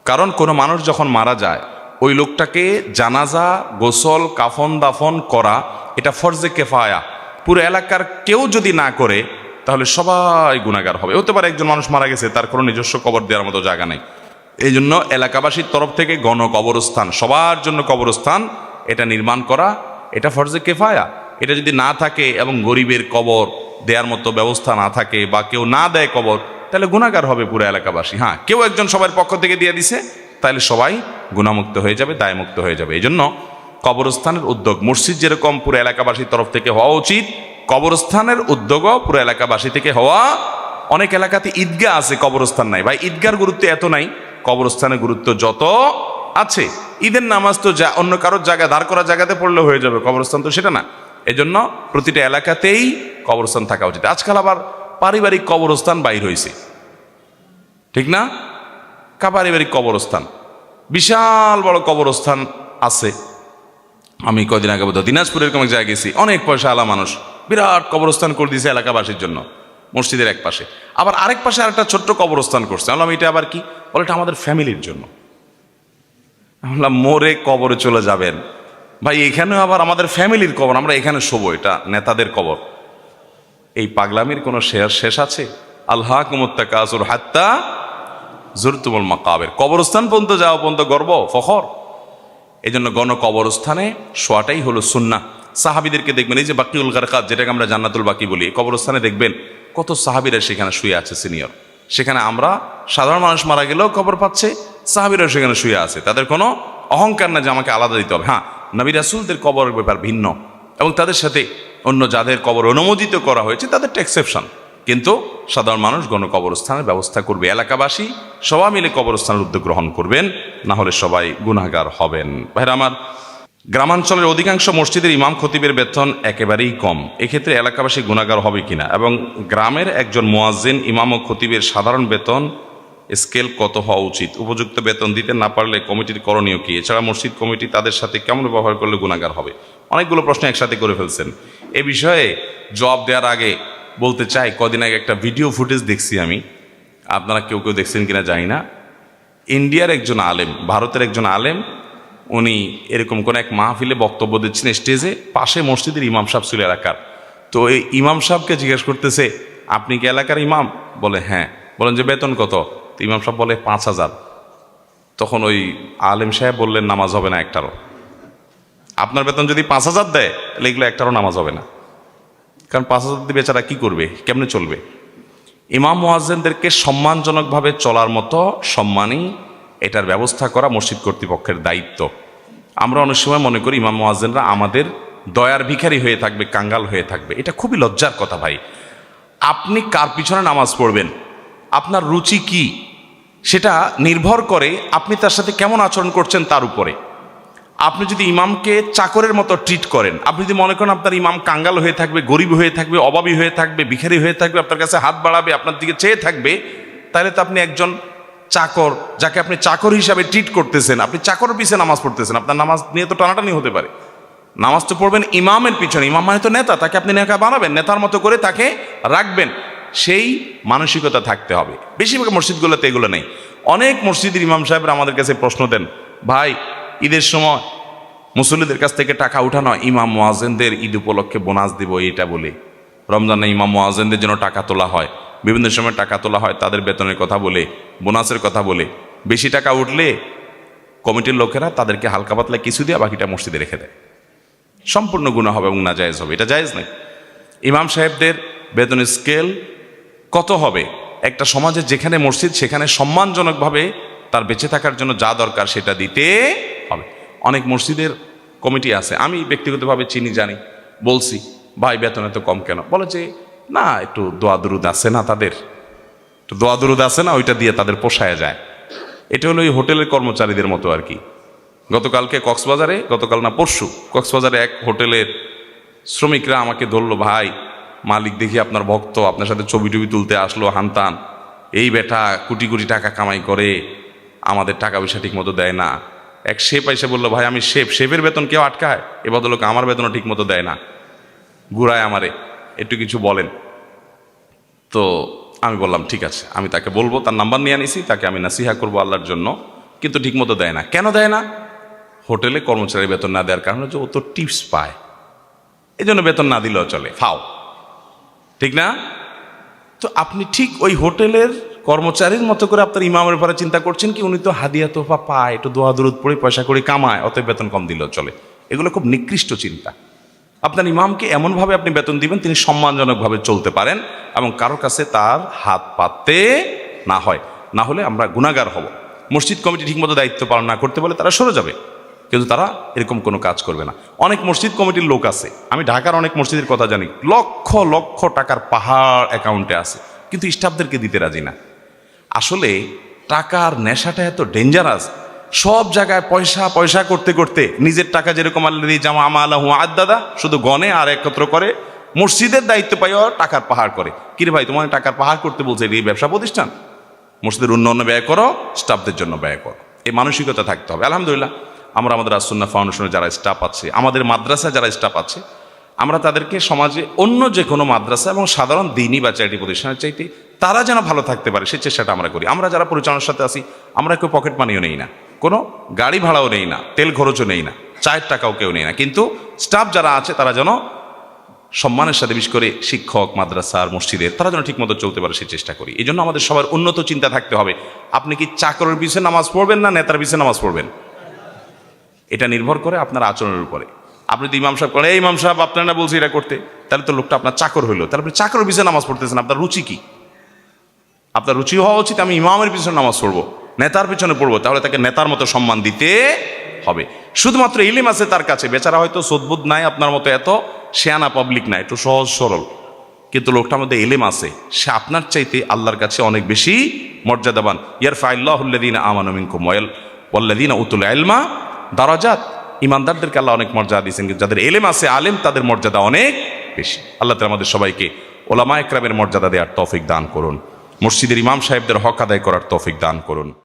কারণ কোনো মানুষ যখন মারা যায়, ওই লোকটাকে জানাজা, গোসল, কাফন দাফন করা এটা ফরজে কেফায়া। পুরো এলাকার কেউ যদি না করে তাহলে সবাই গুনাহগার হবে। হতে পারে একজন মানুষ মারা গেছে, তার কোনো নিজস্ব কবর দেওয়ার মতো জায়গা নেই, এই জন্য এলাকাবাসীর তরফ থেকে গণ কবরস্থান, সবার জন্য কবরস্থান এটা নির্মাণ করা, এটা ফরজে কেফায়া। এটা যদি না থাকে এবং গরিবের কবর দেওয়ার মতো ব্যবস্থা না থাকে, বা কেউ না দেয় কবর, তাহলে গুনাহগার হবে পুরো এলাকাবাসী। হ্যাঁ, কেউ একজন সবার পক্ষ থেকে দিয়ে দিছে, তাহলে সবাই গুনাহমুক্ত হয়ে যাবে, দায়মুক্ত হয়ে যাবে। এই জন্য কবরস্থানের উদ্যোগ, মসজিদ যেরকম পুরো এলাকাবাসীর তরফ থেকে হওয়া উচিত, কবরস্থানের উদ্যোগও পুরো এলাকাবাসী থেকে হওয়া। অনেক এলাকাতে ঈদগাহ আছে, কবরস্থান নাই। ভাই, ঈদগাহর গুরুত্ব এত নাই, কবরস্থানের গুরুত্ব যত আছে। ঈদের নামাজ তো অন্য কারোর জায়গা, দাঁড় করা জায়গাতে পড়লে হয়ে যাবে, কবরস্থান তো সেটা না। এই জন্য প্রতিটা এলাকাতেই কবরস্থান থাকা উচিত। আজকাল আবার পারিবারিক কবরস্থান বাইর হয়েছে, ঠিক না? পারিবারিক কবরস্থান, বিশাল বড় কবরস্থান আছে। আমি কদিন আগে বোধহয় দিনাজপুরের কোনো জায়গায় গেছি, অনেক পয়সা আলা মানুষ বিরাট কবরস্থান করে দিয়েছে এলাকাবাসীর জন্য, মসজিদের এক পাশে। আবার আরেক পাশে আরেকটা ছোট্ট কবরস্থান করছে। বললাম এটা আবার কি? বলে এটা আমাদের ফ্যামিলির জন্য। বললাম মরে কবরে চলে যাবেন ভাই, এখানেও আবার আমাদের ফ্যামিলির কবর, আমরা এখানে শোবো, এটা নেতাদের কবর। এই পাগলামির কোনো শেষ আছে? আল্লাহকুমুত তাকাসুর হাত্তা যুরতুমুল মাকাবির, কবরস্থান পর্যন্ত যাওয়া পর্যন্ত গর্ব, ফখর। এই জন্য গণ কবরস্থানে শোয়াটাই হলো সুন্নাহ। সাহাবীদেরকে দেখবেন, এই যে বাকিউল গারকাত, যেটাকে আমরা জান্নাতুল বাকি বলি, কবরস্থানে দেখবেন কত সাহাবীরা সেখানে শুয়ে আছে সিনিয়র। সেখানে আমরা সাধারণ মানুষ মারা গেলেও খবর পাচ্ছে, সাহাবীরা সেখানে শুয়ে আছে। তাদের কোনো অহংকার না যে আমাকে আলাদা দিতে হবে। হ্যাঁ, নবী রাসূলদের কবরের ব্যাপার ভিন্ন, এবং তাদের সাথে অন্য যাদের কবর অনুমোদিত করা হয়েছে তাদেরটা এক্সেপশন। কিন্তু সাধারণ মানুষ গণ কবরস্থানের ব্যবস্থা করবে, এলাকাবাসী সবাই মিলে কবরস্থানের উদ্যোগ গ্রহণ করবেন, না হলে সবাই গুনাহগার হবেন। ভাইরা আমার, গ্রামাঞ্চলের অধিকাংশ মসজিদের ইমাম খতিবের বেতন একেবারেই কম, এক্ষেত্রে এলাকাবাসী গুনাহগার হবে কিনা, এবং গ্রামের একজন মুয়াজ্জিন ইমাম ও খতিবের সাধারণ বেতন স্কেল কত হওয়া উচিত? উপযুক্ত বেতন দিতে না পারলে কমিটির করণীয় কি? এছাড়া মসজিদ কমিটি তাদের সাথে কেমন ব্যবহার করলে গুনাহগার হবে? অনেকগুলো প্রশ্ন একসাথে করে ফেলছেন। এ বিষয়ে জবাব দেওয়ার আগে বলতে চাই, কদিন আগে একটা ভিডিও ফুটেজ দেখছি আমি, আপনারা কেউ কেউ দেখছেন কিনা জানি না। ইন্ডিয়ার একজন আলেম, ভারতের একজন আলেম, উনি এরকম কোন এক মাহফিলে বক্তব্য দিচ্ছেন স্টেজে, পাশে মসজিদের ইমাম সাহেব ছিল এলাকার। তো এই ইমাম সাহেবকে জিজ্ঞেস করতেছে, আপনি কি এলাকার ইমাম? বলে হ্যাঁ। বলেন যে বেতন কত? তো ইমাম সাহেব বলে 5,000। তখন ওই আলেম সাহেব বললেন নামাজ হবে না একটারও। আপনার বেতন যদি 5,000 দেয় তাহলে এগুলো একটারও নামাজ হবে না, কারণ 5,000 দিয়ে বেচারা কি করবে, কেমনে চলবে? ইমাম মুয়াজ্জিনদেরকে সম্মানজনকভাবে চলার মতো সম্মানী এটার ব্যবস্থা করা মসজিদ কর্তৃপক্ষের দায়িত্ব। আমরা অনেক সময় মনে করি ইমাম মুয়াজ্জিনরা আমাদের দয়ার ভিখারি হয়ে থাকবে, কাঙ্গাল হয়ে থাকবে। এটা খুবই লজ্জার কথা ভাই। আপনি কার পিছনে নামাজ পড়বেন, আপনার রুচি কি, সেটা নির্ভর করে আপনি তার সাথে কেমন আচরণ করছেন তার উপরে। আপনি যদি ইমামকে চাকরের মতো ট্রিট করেন, আপনি যদি মনে করেন আপনার ইমাম কাঙ্গাল হয়ে থাকবে, গরিব হয়ে থাকবে, অভাবী হয়ে থাকবে, ভিখারি হয়ে থাকবে, আপনার কাছে হাত বাড়াবে, আপনার দিকে চেয়ে থাকবে, তাহলে তো আপনি একজন চাকর, যাকে আপনি চাকর হিসাবে ট্রিট করতেছেন, আপনি চাকরের পিছনে নামাজ পড়তেছেন। আপনার নামাজ নিয়ে তো টানাটানি হতে পারে। নামাজ তো পড়বেন ইমামের পিছনে। ইমাম মানে তো নেতা, তাকে আপনি নেতা বানাবেন, নেতার মতো করে তাকে রাখবেন, সেই মানসিকতা থাকতে হবে। বেশিরভাগ মসজিদগুলোতে এগুলো নেই। অনেক মসজিদের ইমাম সাহেবরা আমাদের কাছে প্রশ্ন দেন, ভাই ঈদের সময় মুসল্লিদের কাছ থেকে টাকা উঠানো, ইমাম মুয়াজ্জিনদের ঈদ উপলক্ষে বোনাস দিব এটা বলে, রমজানে ইমাম মুয়াজ্জিনদের জন্য টাকা তোলা হয়, বিভিন্ন সময় টাকা তোলা হয় তাদের বেতনের কথা বলে, বোনাসের কথা বলে। বেশি টাকা উঠলে কমিটির লোকেরা তাদেরকে হালকা পাতলা কিছু দিয়ে বাকিটা মসজিদে রেখে দেয়। সম্পূর্ণ গুনাহ হবে এবং নাজায়েজ হবে, এটা জায়েজ নাই। ইমাম সাহেবদের বেতনের স্কেল কত হবে? একটা সমাজে যেখানে মসজিদ, সেখানে সম্মানজনকভাবে তার বেঁচে থাকার জন্য যা দরকার সেটা দিতে হবে। অনেক মসজিদের কমিটি আছে, আমি ব্যক্তিগতভাবে চিনি, জানি, বলছি ভাই বেতন এত কম কেন? বলে যে না, একটু দোয়া দুরুদ আছে না, তাদের একটু দোয়া দুরুদ আছে না, ওইটা দিয়ে তাদের পোষায় যায়। এটা হলো ওই হোটেলের কর্মচারীদের মতো আর কি। গতকালকে কক্সবাজারে, গতকাল না পরশু, কক্সবাজারে এক হোটেলের শ্রমিকরা আমাকে ধরলো, ভাই মালিক দেখি আপনার ভক্ত, আপনার সাথে ছবি টবি তুলতে আসলো, হানতান, এই বেটা কোটি কোটি টাকা কামাই করে, আমাদের টাকা পয়সা ঠিক মতো দেয় না। এক শেফ এসে বললো, ভাই আমি শেফ, শেফের বেতন কেউ আটকায়? এ বদলোক আমার বেতনও ঠিক মতো দেয় না, ঘুরায় আমারে, একটু কিছু বলেন। তো আমি বললাম ঠিক আছে, আমি তাকে বলবো, তার নাম্বার নিয়ে আনিছি, তাকে আমি নাসিহা করবো আল্লাহর জন্য, কিন্তু ঠিক মতো দেয় না। কেন দেয় না? হোটেলে কর্মচারী বেতন না দেওয়ার কারণে যে ও তো টিপস পায়, এই জন্য বেতন না দিলেও চলে, ফাও, ঠিক না? তো আপনি ঠিক ওই হোটেলের কর্মচারীর মতো করে আপনার ইমামের ব্যাপারে চিন্তা করছেন কি, উনি তো হাদিয়া তোফা পায়, একটু দোয়া দুরুদ পড়ে পয়সা করে কামায়, অতএব বেতন কম দিলেও চলে। এগুলো খুব নিকৃষ্ট চিন্তা। আপনার ইমামকে এমনভাবে আপনি বেতন দিবেন তিনি সম্মানজনকভাবে চলতে পারেন এবং কারো কাছে তার হাত পাততে না হয়, না হলে আমরা গুনাহগার হব। মসজিদ কমিটি ঠিকমতো দায়িত্ব পালন না করতে বলে তারা সরে যাবে, কিন্তু তারা এরকম কোনো কাজ করবে না। অনেক মসজিদ কমিটির লোক আছে, আমি ঢাকার অনেক মসজিদের কথা জানি, লক্ষ লক্ষ টাকার পাহাড় অ্যাকাউন্টে আছে, কিন্তু স্টাফদেরকে দিতে রাজি না। আসলে টাকার নেশাটা এত ডেঞ্জারাস, সব জায়গায় পয়সা পয়সা করতে করতে নিজের টাকা যেরকম আল্লাহ জামা আমালাহু আদাদা শুধু গনে আর একত্র করে, মসজিদের দায়িত্ব পাইও টাকার পাহাড় করে। কিরে ভাই, তোমার টাকার পাহাড় করতে বলছে, এই ব্যবসা প্রতিষ্ঠান, মসজিদের উন্নয়ন ব্যয় করো, স্টাফদের জন্য ব্যয় করো, এই মানসিকতা থাকতে হবে। আলহামদুলিল্লাহ আমরা আমাদের আসুন্নাহ ফাউন্ডেশনের যারা স্টাফ আছে, আমাদের মাদ্রাসায় যারা স্টাফ আছে, আমরা তাদেরকে সমাজে অন্য যে কোনো মাদ্রাসা এবং সাধারণ দিনী বা চ্যারিটি প্রতিষ্ঠানের চাইতে তারা যেন ভালো থাকতে পারে সেই চেষ্টাটা আমরা করি। আমরা যারা পরিচালনার সাথে আছি, আমরা কেউ পকেট মানিও নেই না, কোনো গাড়ি ভাড়াও নেই না, তেল খরচও নেই না, চায়ের টাকাও কেউ নেই না, কিন্তু স্টাফ যারা আছে তারা যেন সম্মানের সাথে, বিশেষ করে শিক্ষক, মাদ্রাসার, মসজিদের, তারা যেন ঠিকমতো চলতে পারে সেই চেষ্টা করি। এই জন্য আমাদের সবার উন্নত চিন্তা থাকতে হবে। আপনি কি চাকরের পিছনে নামাজ পড়বেন না নেতার পিছনে নামাজ পড়বেন? এটা নির্ভর করে আপনার আচরণের উপরে। আপনি যদি ইমাম সাহেব করেন, এই ইমাম সাহেব আপনার না বলছি এটা করতে, তাহলে তো লোকটা আপনার চাকর হইলো, তাহলে আপনি চাকরের পিছনে নামাজ পড়তেছেন। আপনার রুচি কি? আপনার রুচি হওয়া উচিত আমি ইমামের পিছনে নামাজ পড়বো, নেতার পিছনে পড়বো, তাহলে তাকে নেতার মতো সম্মান দিতে হবে। শুধুমাত্র ইলিম আছে তার কাছে, বেচারা হয়তো সদ্বুদ নাই, আপনার মতো এত শেয়ানা পাবলিক নাই, একটু সহজ সরল, কিন্তু লোকটার মধ্যে ইলিম আছে, সে আপনার চাইতে আল্লাহর কাছে অনেক বেশি মর্যাদাবান। ইয়ারফাইল্লাহুল্লাযীনা আমানু মিনকুম ওয়াল্লাযীনা উতুল ইলমা দারাজাত। ইমানদারদেরকে আল্লাহ অনেক মর্যাদা দিয়েছেন, কিন্তু যাদের এলেম আছে, আলেম, তাদের মর্যাদা অনেক বেশি। আল্লাহ তাআলা আমাদের সবাইকে ওলামা একরামের মর্যাদা দেওয়ার তৌফিক দান করুন, মসজিদের ইমাম সাহেবদের হক আদায় করার তৌফিক দান করুন।